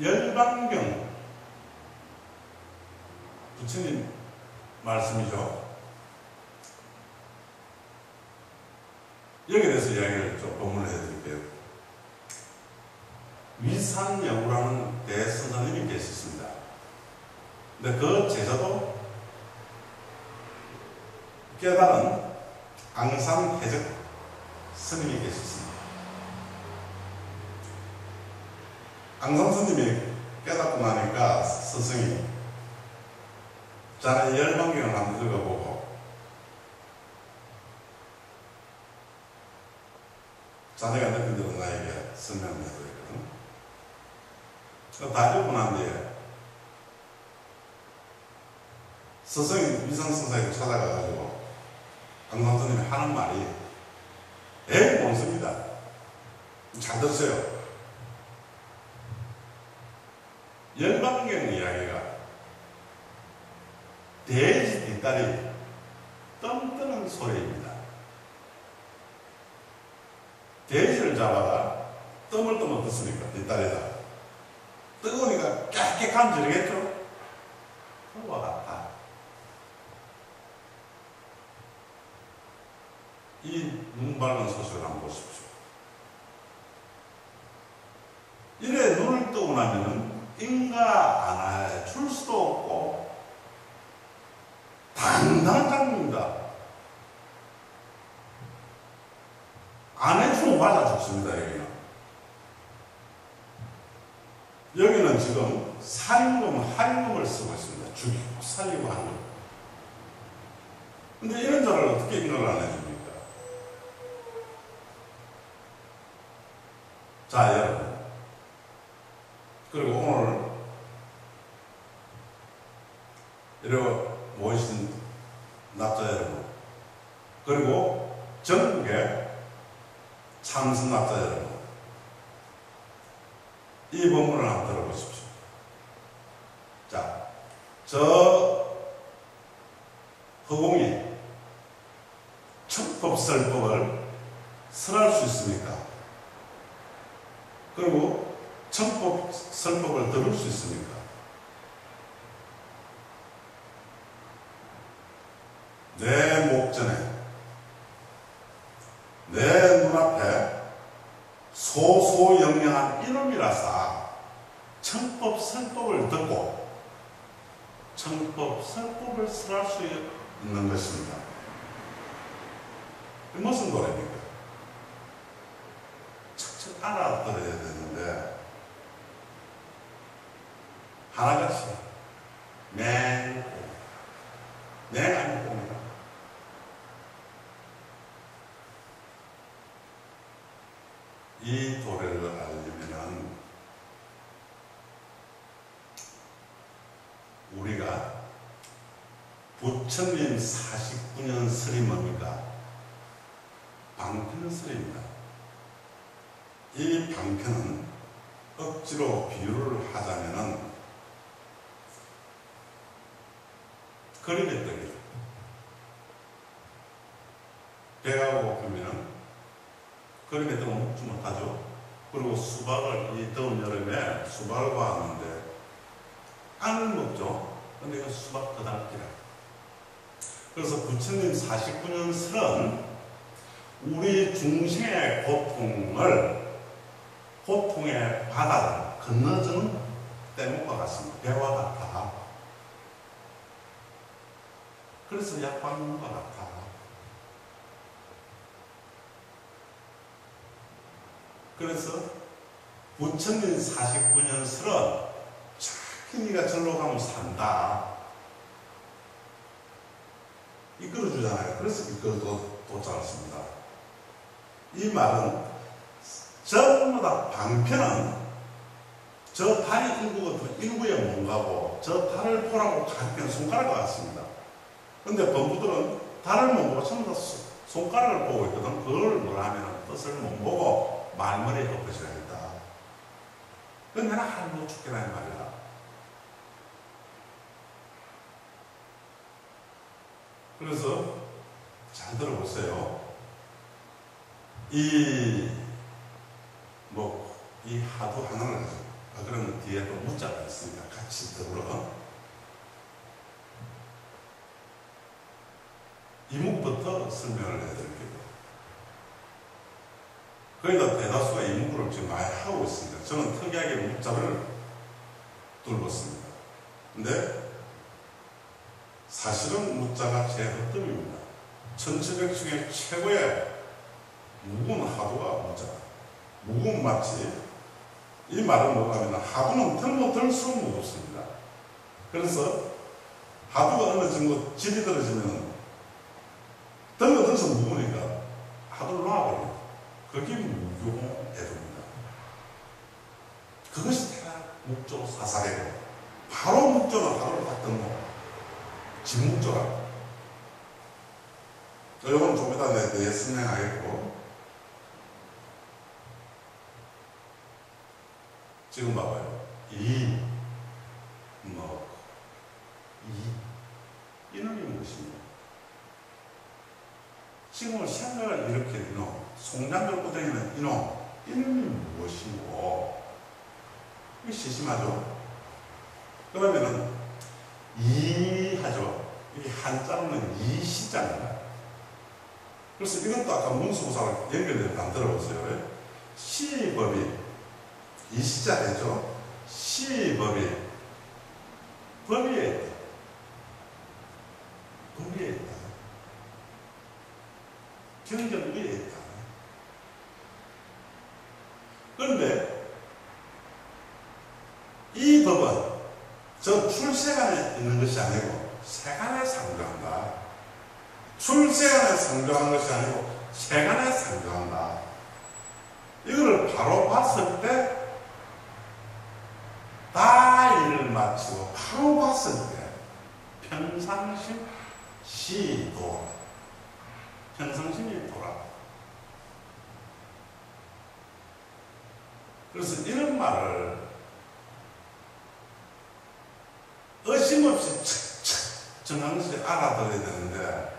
열반경 부처님 말씀이죠. 여기에 대해서 이야기를 좀 법문을 해드릴게요. 위산여구라는 대선생님이 계셨습니다. 근데 그 제자도 깨달은 앙상해적 스님이 계셨습니다. 앙상 스님이 깨닫고 나니까 스승이 자네 열반경을 한번 읽어보고 자네가 느낀 대로 나에게 설명을 해드렸거든. 다 읽고 난 뒤에 스승이 위상선사에 찾아가가지고 앙상스님이 하는 말이 에이 몬습니다. 잘 들으세요. 열반경 이야기가 돼지 뒷다리 뜸 뜨는 소리입니다. 돼지를 잡아가 뜸을 뜨면 떴으니까 뒷다리다. 뜨거우니까 깨끗한 지르겠죠? 그와 같다. 이 눈 밝은 소식을 한번 보십시오. 이래 눈을 뜨고 나면은 인가 안에 줄 수도 없고 당당한 장면입니다. 안 해주면 맞아 죽습니다. 여기는 지금 살인금, 할인금을 쓰고 있습니다. 죽이고 살리고 하는 거. 근데 이런 자를 어떻게 인정을 안 해줍니까? 자, 여러분. 그리고 오늘 이렇게 모이신 납자 여러분, 그리고 전국의 참선 납자 여러분, 이 본문을 한번 들어보십시오. 자, 저 허공이 척법설법을 설할 수 있습니까? 그리고 청법, 설법을 들을 수 있습니까? 내 목전에, 내 눈앞에 소소영령한 이놈이라서 청법, 설법을 듣고 청법, 설법을 설할 수 있는 것입니다. 무슨 노래입니까? 척척 알아들어야 되는데 하나같이 맹 아니고 꽁이다. 이 노래를 알려면은 우리가 부처님 49년 설이 뭡니까? 방편설입니다. 이 방편은 억지로 비유를 하자면은 그림의 떡이다. 배가 고프면은 그림의 떡은 먹지 못하죠. 그리고 수박을 이 더운 여름에 수박을 봤는데 안을 먹죠. 근데 이건 수박 더담기라. 그래서 부처님 49년 설은 우리 중생의 고통의 바다를 건너주는 대목과 같습니다. 배와 같다. 그래서 약 받는 것 같아. 그래서 부처님 49년 설은 자기 네가 절로 가면 산다. 이끌어주잖아요. 그래서 이끌어도 도착했습니다. 이 말은 전부 다 방편은 저 달이 일부에 뭔가고 저 달을 보라고 가리키는 손가락과 같습니다. 근데 범부들은 달을 못 보고 전부 다 손가락을 보고 있거든. 그걸 뭐라 하면 뜻을 못 보고 말머리에 엎어져야 했다. 그건 내가 할못 죽겠다 이 말이야. 그래서 잘 들어보세요. 이 하도 하나를 가지고, 그러면 뒤에 또 문자가 있으니까 같이 들어. 이목부터 설명을 해드릴게요. 거기다 대다수가 이목구를 지금 많이 하고 있습니다. 저는 특이하게 문자를 뚫었습니다. 근데 사실은 문자가 제 헛뜸입니다. 천체백 중에 최고의 무거운 하도가 문자다. 무거운 마치 이 말은 뭐냐면 하도는 들면 들수록 무겁습니다. 그래서 하도가 어느 정도 질이 떨어지면 들면 들어서 무거우니까 하도를 놔버립니다. 그게 무교애도입니다. 그것이 태학 목적으로 사사되고 바로 목적은 하도를 딱 듣고 진목적하고 이건 좀 이따 내에 설명하겠고 지금 봐봐요. 이놈이 무엇입니까? 지금은 생각을 일으키는 이놈, 송장들 꼬댕이는 이놈이 무엇이고? 이게 시심하죠? 그러면은, 하죠. 이게 한자로는 이시자입니다. 그래서 이것도 아까 문수부사랑 연결돼서 안 들어보세요. 시법이 이시자 되죠? 시법이 법위에 있다. 법위에 있다. 경전 위에 있다. 그런데 이 법은 저 출세간에 있는 것이 아니고 세간에 상주한다. 출세간에 상주한 것이 아니고 세간에 상주한다. 이거를 바로 봤을 때 다 일을 마치고 바로 봤을 때 평상심 시도라. 평상심이 돌아. 그래서 이런 말을 의심없이 정확히 알아들어야 되는데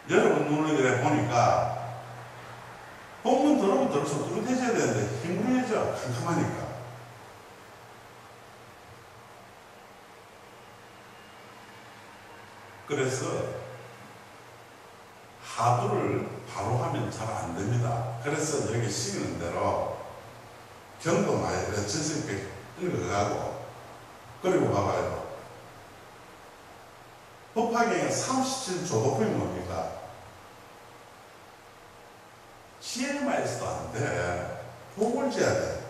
여러분 눈을 이래 보니까 본문 들으면 들을수록 뚜렷해져야 되는데 힘들어져. 캄캄하니까. 그래서 하두를 바로 하면 잘 안 됩니다. 그래서 여기 시키는 대로 경도 많이 전승께 읽어가고, 그리고 봐봐요. 법화경의 37조도품이 뭡니까? 지혜만 있어도 안 돼. 복을 지어야 돼.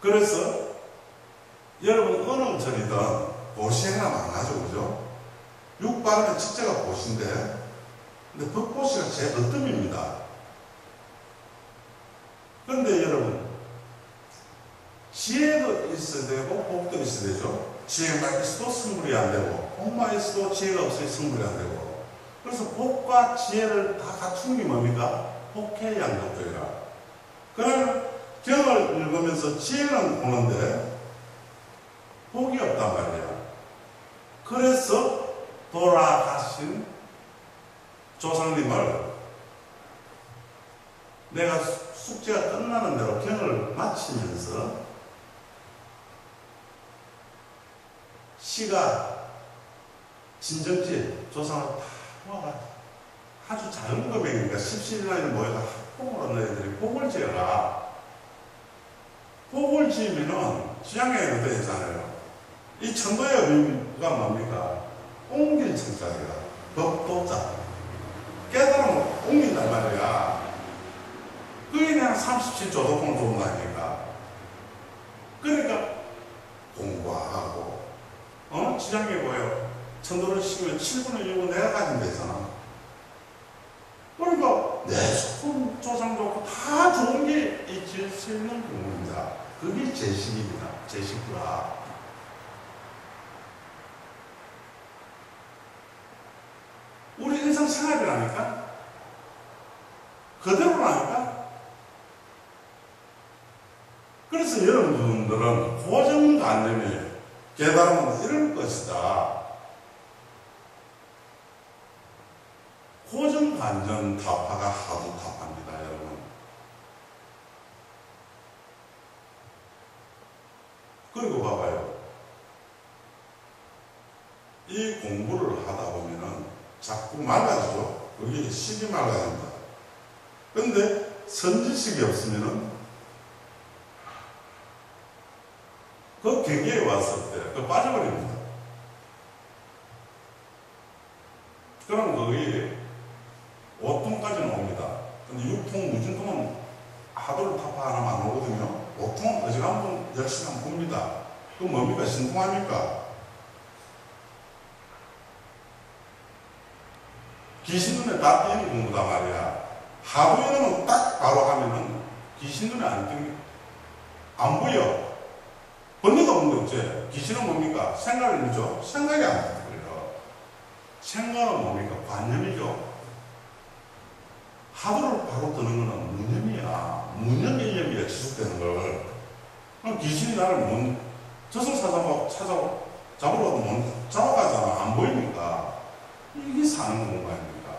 그래서 여러분 어느 절이든 보시가 많아죠, 그죠? 육 발음의 첫째가 보시인데, 근데 법보시가 제 으뜸입니다. 그런데 여러분, 지혜도 있어야 되고 복도 있어야 되죠. 지혜만 있어도 성불이 안 되고, 복만 있어도 지혜가 없어야 성불이 안 되고. 그래서 복과 지혜를 다 갖춘 게 뭡니까? 복해양독조이라. 그러면 경을 읽으면서 지혜는 보는데 복이 없단 말이야. 그래서 돌아가신 조상님을 내가 숙제가 끝나는 대로 경을 마치면서 시가 진정지 조상을 다 모아가 아주 작은 금액이니까 17일날 모여가 합봉으로 너희들이 복을 지어라. 복을 지으면은 지향해야 되잖아요. 이 천도의 의미가 뭡니까? 옮길 천자리가 법도자. 깨달으면 옮긴단 말이야. 그게 그냥 37조도품을 좋은다니까. 그러니까 공부하고 지장해 보여. 천도를 시키면 7분의 6은 내가 가진 데잖아. 그러니까 내 조금 조상 좋고 다 좋은 게 있을 수 있는 공부입니다. 그게 제식입니다. 제식구라. 우리 일상생활이라니까? 그대로라니까? 그래서 여러분들은 고정관념이 깨달으면 이럴 것이다. 고정관념 타파가 하두 타파입니다, 여러분. 그리고 봐봐요. 이 공부를 하다 보면은 자꾸 맑아지죠. 그게 식이 맑아진다. 근데 선지식이 없으면은 그 경계에 왔을 때 그 빠져버립니다. 그럼 거기 5통까지는 옵니다. 근데 6통, 무진통은 하도를 타파 하나만 안 오거든요. 5통은 어지간하면 열심히 한번 봅니다. 그건 뭡니까? 신통합니까? 귀신 눈에 다 띄는 공부다 말이야. 하도에는 딱 바로 하면은 귀신 눈에 안 띄는, 안 보여. 번뇌가 없는데 어째? 귀신은 뭡니까? 생각이죠. 생각이 안 들어요. 생각은 뭡니까? 관념이죠. 하도를 바로 드는 거는 무념이야. 무념 일념이야, 지속되는 걸. 그럼 귀신이 나를 젖을 찾아보고 잡으러 가도 못 잡아가잖아. 안 보이니까. 이게 사는 공간입니다.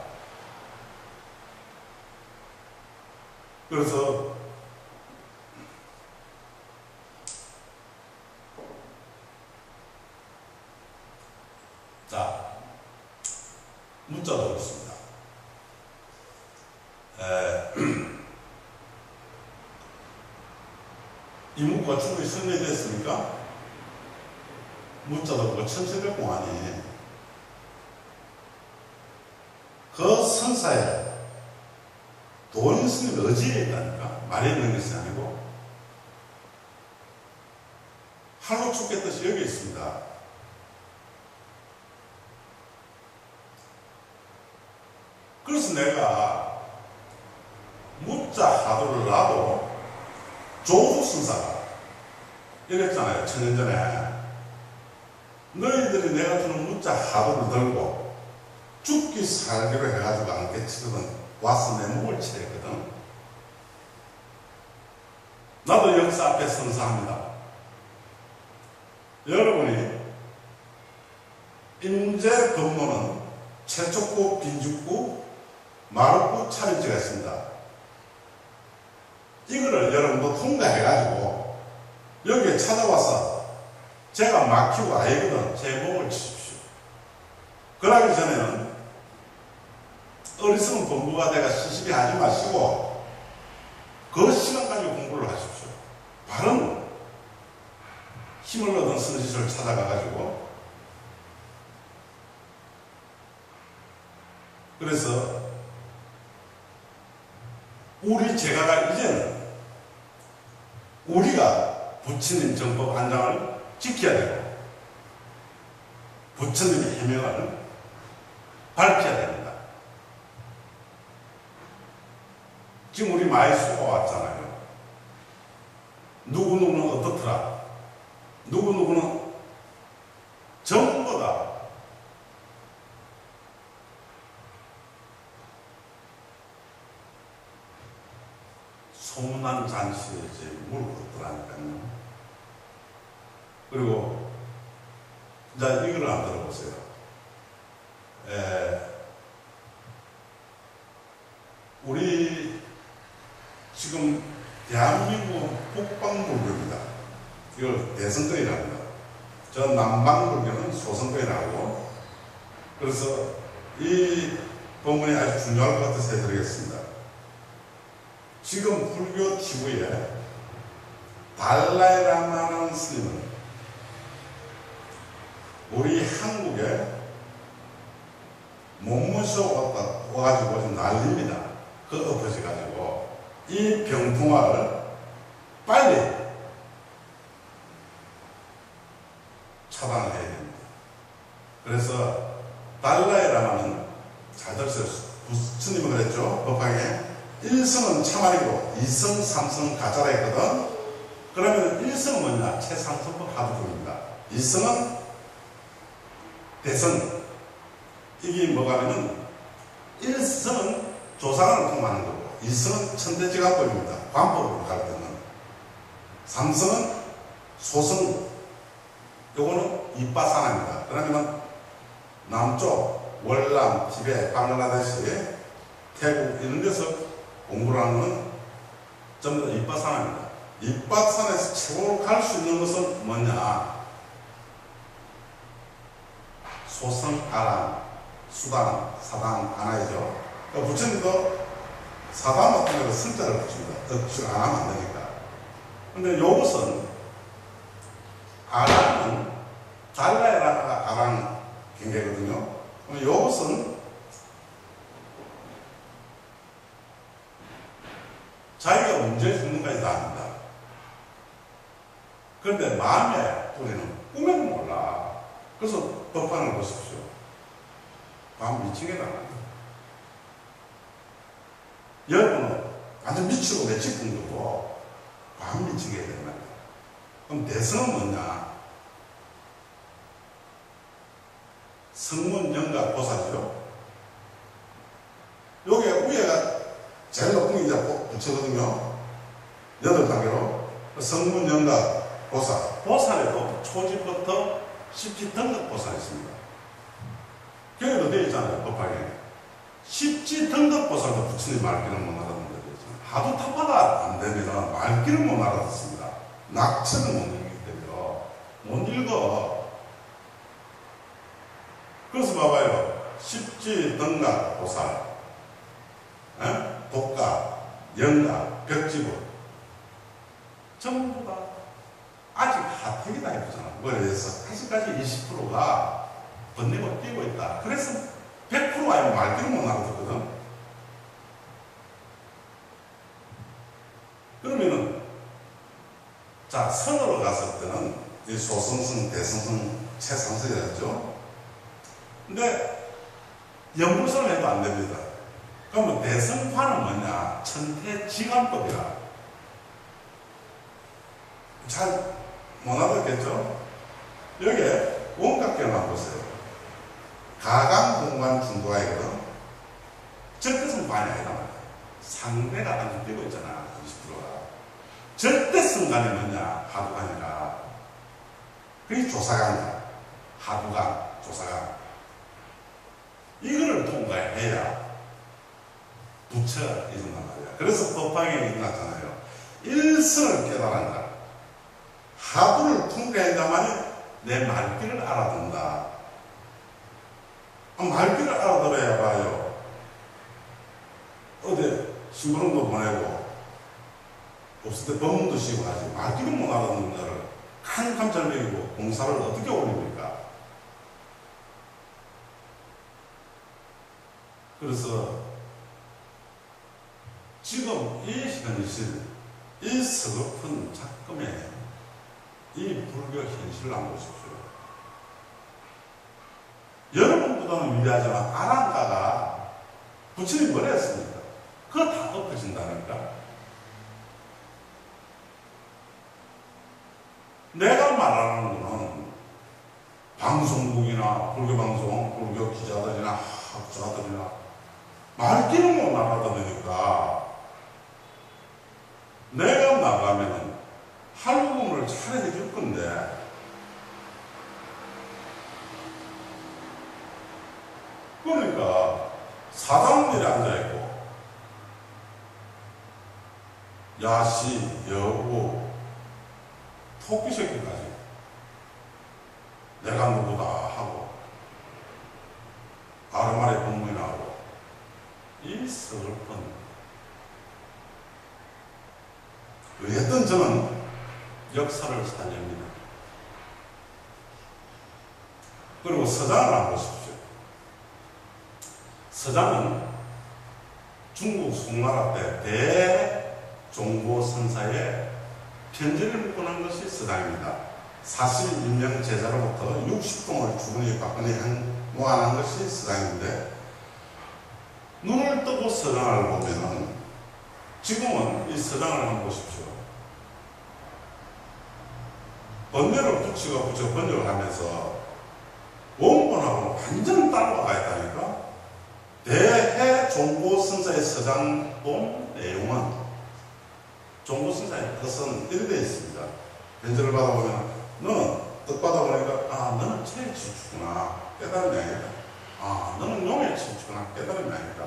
그래서 자, 문자도 그렇습니다. 이 문구가 충분히 설명됐습니까? 문자도 그 1700공안이 그 선사에 도인 스님의 의지에 있다니까. 말이 있는 것이 아니고 할로 축겠듯이 여기 있습니다. 그래서 내가 무자 하도를 놔도 조수선사가 이랬잖아요. 천년 전에 너희들이 내가 주는 무자 하도를 들고 죽기 살기로 해가지고 안 깨치거든. 와서 내 목을 치랬거든. 나도 역사 앞에 선사합니다. 여러분이 임제 근무는 최초구, 빈죽구, 마루구, 차림지가 있습니다. 이거를 여러분도 통과해가지고 여기에 찾아와서 제가 막히고 아이거든 제 몸을 치십시오. 그러기 전에는 어리석은 공부가 내가 시시비 하지 마시고 그 시간 가지고 공부를 하십시오. 바른 힘을 얻은 선지서를 찾아가가지고 그래서 우리 제가가 이제는 우리가 부처님 정법 안장을 지켜야 되고 부처님의 해명을 밝혀야 됩니다. 지금 우리 많이 수가 왔잖아요. 누구누구는 어떻더라. 누구누구는 전부 다 소문난 잔치에 물어봤더라니까요. 그리고 이제 이걸 안 들어보세요. 우리 지금 대한민국 북방불교입니다. 이걸 대성거리랍니다. 저 남방불교는 소성거리라고. 그래서 이 본문이 아주 중요할 것 같아서 해드리겠습니다. 지금 불교 TV에 달라이라마라는 스님은 우리 한국에 못 모셔와가지고 좀 난립니다. 그 엎어져가지고 이 병풍화를 빨리 차단을 해야 됩니다. 그래서 달라이라마는 잘 들으세요. 부처님은 그랬죠. 법화에 1성은 참아리고 2성, 3성 가짜라 했거든. 그러면 1성은 뭐냐? 최상승법 하두입니다. 2성은 대성. 이게 뭐가면은 1성은 조상을 통하는 거고 2성은 천대지간법입니다. 관법으로 갈 때는. 3성은 소성. 요거는 이빠사나입니다. 그러면 남쪽, 월남, 티베트, 방글라데시, 태국 이런 데서 공부를 하는 건 전부 다 이빠산입니다. 이빠산에서 최고로 갈 수 있는 것은 뭐냐? 소성, 아람, 수단, 사단, 하나이죠. 그러니까 부처님도 사단 같은 경우 성자를 붙입니다. 억지로 안 하면 안 되니까. 근데 요것은 아람은 달라이라마가 아람 경계거든요. 요것은 자기가 언제 죽는가에 다 압니다. 그런데 마음에 우리는 꿈에는 몰라. 그래서 법판을 보십시오. 마음 미치게 나가요. 여러분은 완전 미치고 매치꾼 거고 마음 미치게 해야 된다. 그럼 대성은 뭐냐? 성문 영가 보살이죠. 여기에 위에가 제일 높은 게 이제 부처거든요. 8단계로. 성문 영가 보살. 보살에도 초지부터 십지 등급 보살이 있습니다. 여기도 되어 있잖아요. 법화에. 십지 등급 보살도 부처님 말귀를 못 알아듣는 데 있잖아요. 하도 탑하다 안 됩니다. 말귀를 못 알아듣습니다. 낙천을 못 읽기 때문에. 못 읽어. 그래서 봐봐요. 십지 등급 보살. 독가, 영가, 벽지부 전부 다 아직 핫팩이다 해보잖아. 그래서 아직까지 20%가 번뇌고 뛰고 있다. 그래서 100%가 아니면 말귀를 못 알아듣거든. 그러면은 자 선으로 갔을 때는 이 소성성, 대성성, 최상성이랬죠. 근데 연구선을 해도 안 됩니다. 그러면 대성파는 뭐냐? 천태지간법이라. 잘 못 알아듣겠죠? 여기에 원각경만 보세요. 가강공간 중도하이거든. 절대성관이 아니라 말이야. 상대가 아주 뛰고 있잖아. 20%가. 절대성관이 뭐냐? 하두간이라. 그게 조사간이야. 하두간, 조사간. 이거를 통과해야 부처가 일어난 말이야. 그래서 법화경이 일어났잖아요. 일성을 깨달은다. 하두를 통과한다만이 내 말귀를 알아듣는다. 말귀를 알아들어야 봐요. 어디 심부름도 보내고 없을 때 법문도 쉬고 하지 말귀를 못 알아듣는 자를 캄캄잘 먹이고 공사를 어떻게 올립니까? 그래서 지금 이 현실, 이 서글픈 작금에 이 불교 현실을 한번 보십시오. 여러분보다는 위대하지만 아랑가가 부처님이 뭐라 했습니까? 그거 다 엎어진다니까. 내가 말하는 거는 방송국이나 불교방송, 불교 기자들이나 학자들이나 말귀는 못 알아듣으니까 내가 나가면은 할부금을 차려해 줄 건데 그러니까 사장들이 앉아있고 야시, 여우, 토끼 새끼까지 내가 누구다 하고 아르마리 법문이 나오고 이 서글픈 어쨌든 저는 역사를 살립니다. 그리고 서장을 한번 보십시오. 서장은 중국 송나라 때 대종고선사에 편지를 묶어놓은 것이 서장입니다. 41명 제자로부터 60동을 주군이 박근혜 모아놓은 것이 서장인데 눈을 뜨고 서장을 보면은 지금은 이 서장을 한번 보십시오. 번뇌를 붙여 번역을 하면서 원본하고는 완전 따로가 있다니까. 대종고선사의 서장본 내용은 종고선사의 뜻은 이렇게 되어 있습니다. 편지를 받아보면 너는 뜻 받아보니까 너는 죄의 질주구나 깨달음이 아니다. 너는 용의 질주구나 깨달음이 아니다.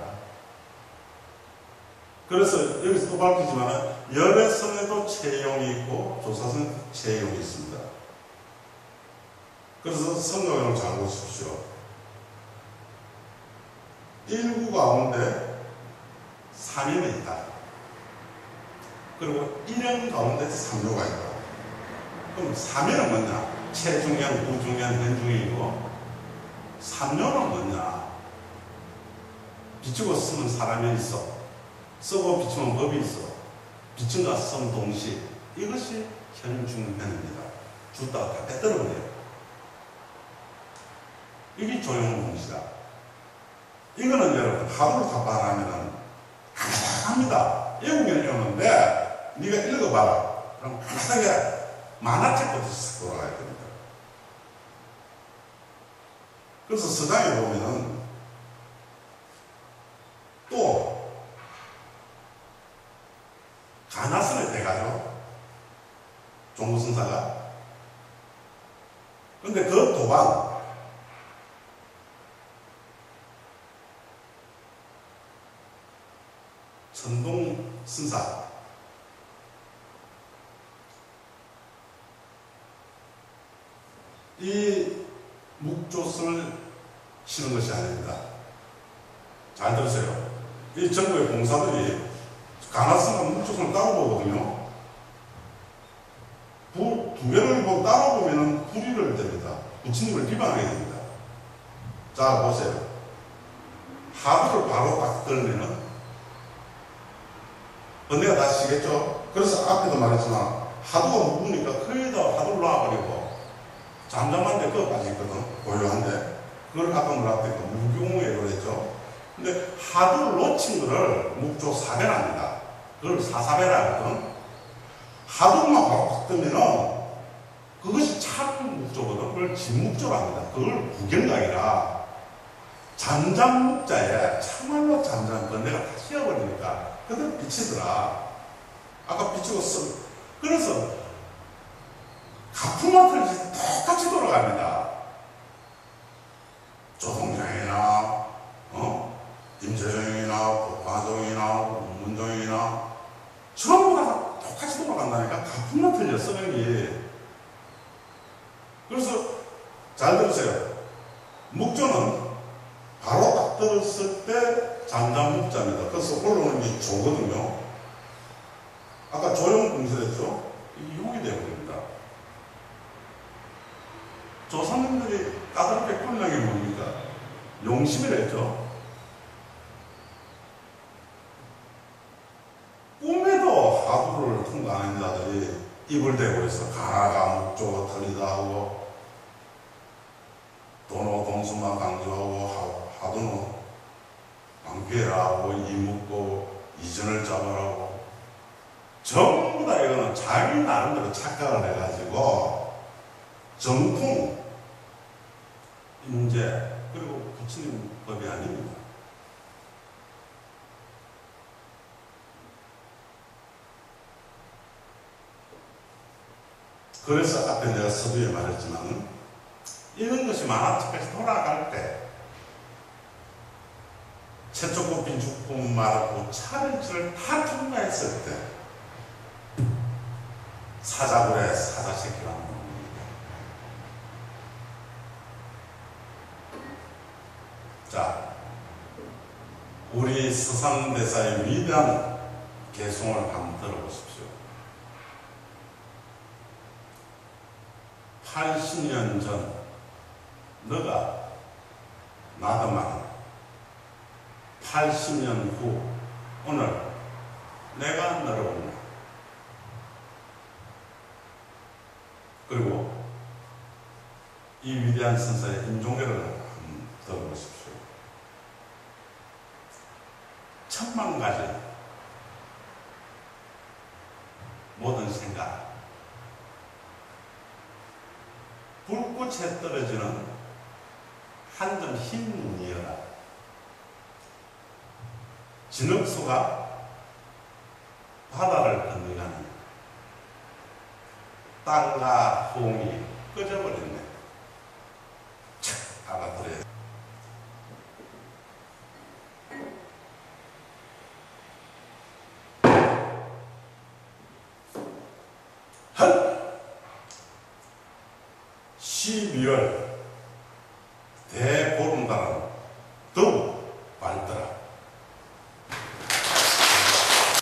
그래서 여기서 또 밝히지만 열애성에도 체용이 있고 조사성에도 체용이 있습니다. 그래서 성경을 잘 보십시오. 일구 가운데 3인이 있다. 그리고 1년 가운데 3요가 있다. 그럼 3요는 뭐냐? 체중현, 부중현, 현중이고 3요는 뭐냐? 비추고 쓰면 사람이 있어. 쓰고 비추면 법이 있어. 비춘과 쓰면 동시. 이것이 현중현입니다. 주다가 다 빼뜨려버려요. 이게 조용공시다. 이거는 여러분 하루를 답안하면은 간단합니다. 외우기는 외우는데 네가 읽어봐라. 그럼 간단하게 만화책부터 돌아가야 됩니다. 그래서 서장에 보면은 또 가나선에 돼가죠. 종고선사가. 근데 그 도반 천동선사 이 묵조선을 치는 것이 아닙니다. 잘 들으세요. 이 정부의 공사들이 가나선과 묵조선을 따로 보거든요. 두 개를 따로 보면은 불의를 됩니다. 부처님을 비방하게 됩니다. 자, 보세요. 하두를 바로 딱 들면은 번뇌가 다 시겠죠? 그래서 앞에도 말했지만 하두가 무거우니까 거의 다 하두를 놔버리고 잠잠한데 그거까지 있거든. 고요한데 그걸 아까 뭐라 했더니 무교무예로 했죠. 근데 하두를 놓친 거를 묵조 사배랍니다. 그걸 사사배라 하거든. 하두만 바로 딱 뜨면은 그것이 참 묵조거든. 그걸 진묵조라 합니다. 그걸 구경각이라 잠잠묵자에 참말로 잠잠 번뇌가 다 씌어버리니까 그대로 비치더라. 아까 비치고 써. 그래서 가품만 틀지 똑같이 돌아갑니다. 조동장이나 임재정이나 복화정이나 문정이나 전부 다 똑같이 겁나 틀려, 쓰는 게. 그래서 잘 들으세요. 묵조는 바로 딱 들었을 때 잠잠묵자입니다. 그래서 올라오는 게 조거든요. 아까 조용공설했죠? 이게 욕이 되어버립니다. 조상님들이 까다롭게 꼴랑이 뭡니까? 용심이라 했죠. 꿈에도 하두를 통과하는 자들이 입을 대고 있어. 가나가 묵조 틀리다 하고, 도노 동수마 강조하고, 하두는 방피해라 하고, 이묵고 이전을 잡아라고. 전부 다 이거는 자기 나름대로 착각을 해가지고 정통 인재 그리고 부처님 법이 아닙니다. 그래서 앞에 내가 서두에 말했지만 이런 것이 만화책까지 돌아갈 때 최초고 빈축고 말고 차별치를 다 통과했을 때 사자굴에 사자새끼라는 겁니다. 자, 우리 서산대사의 위대한 개송을 한번 들어보십시오. 80년 전 너가 나더만 80년 후 오늘 내가 너를 본다. 그리고 이 위대한 선사의 인종계를 한번 들어보십시오. 10,000,000가지 모든 생각, 불꽃에 떨어지는 한 점 흰 눈이여라. 진흙소가 바다를 건너가는 땅과 홍이 꺼져버렸네. 참 알아들어야 한 12월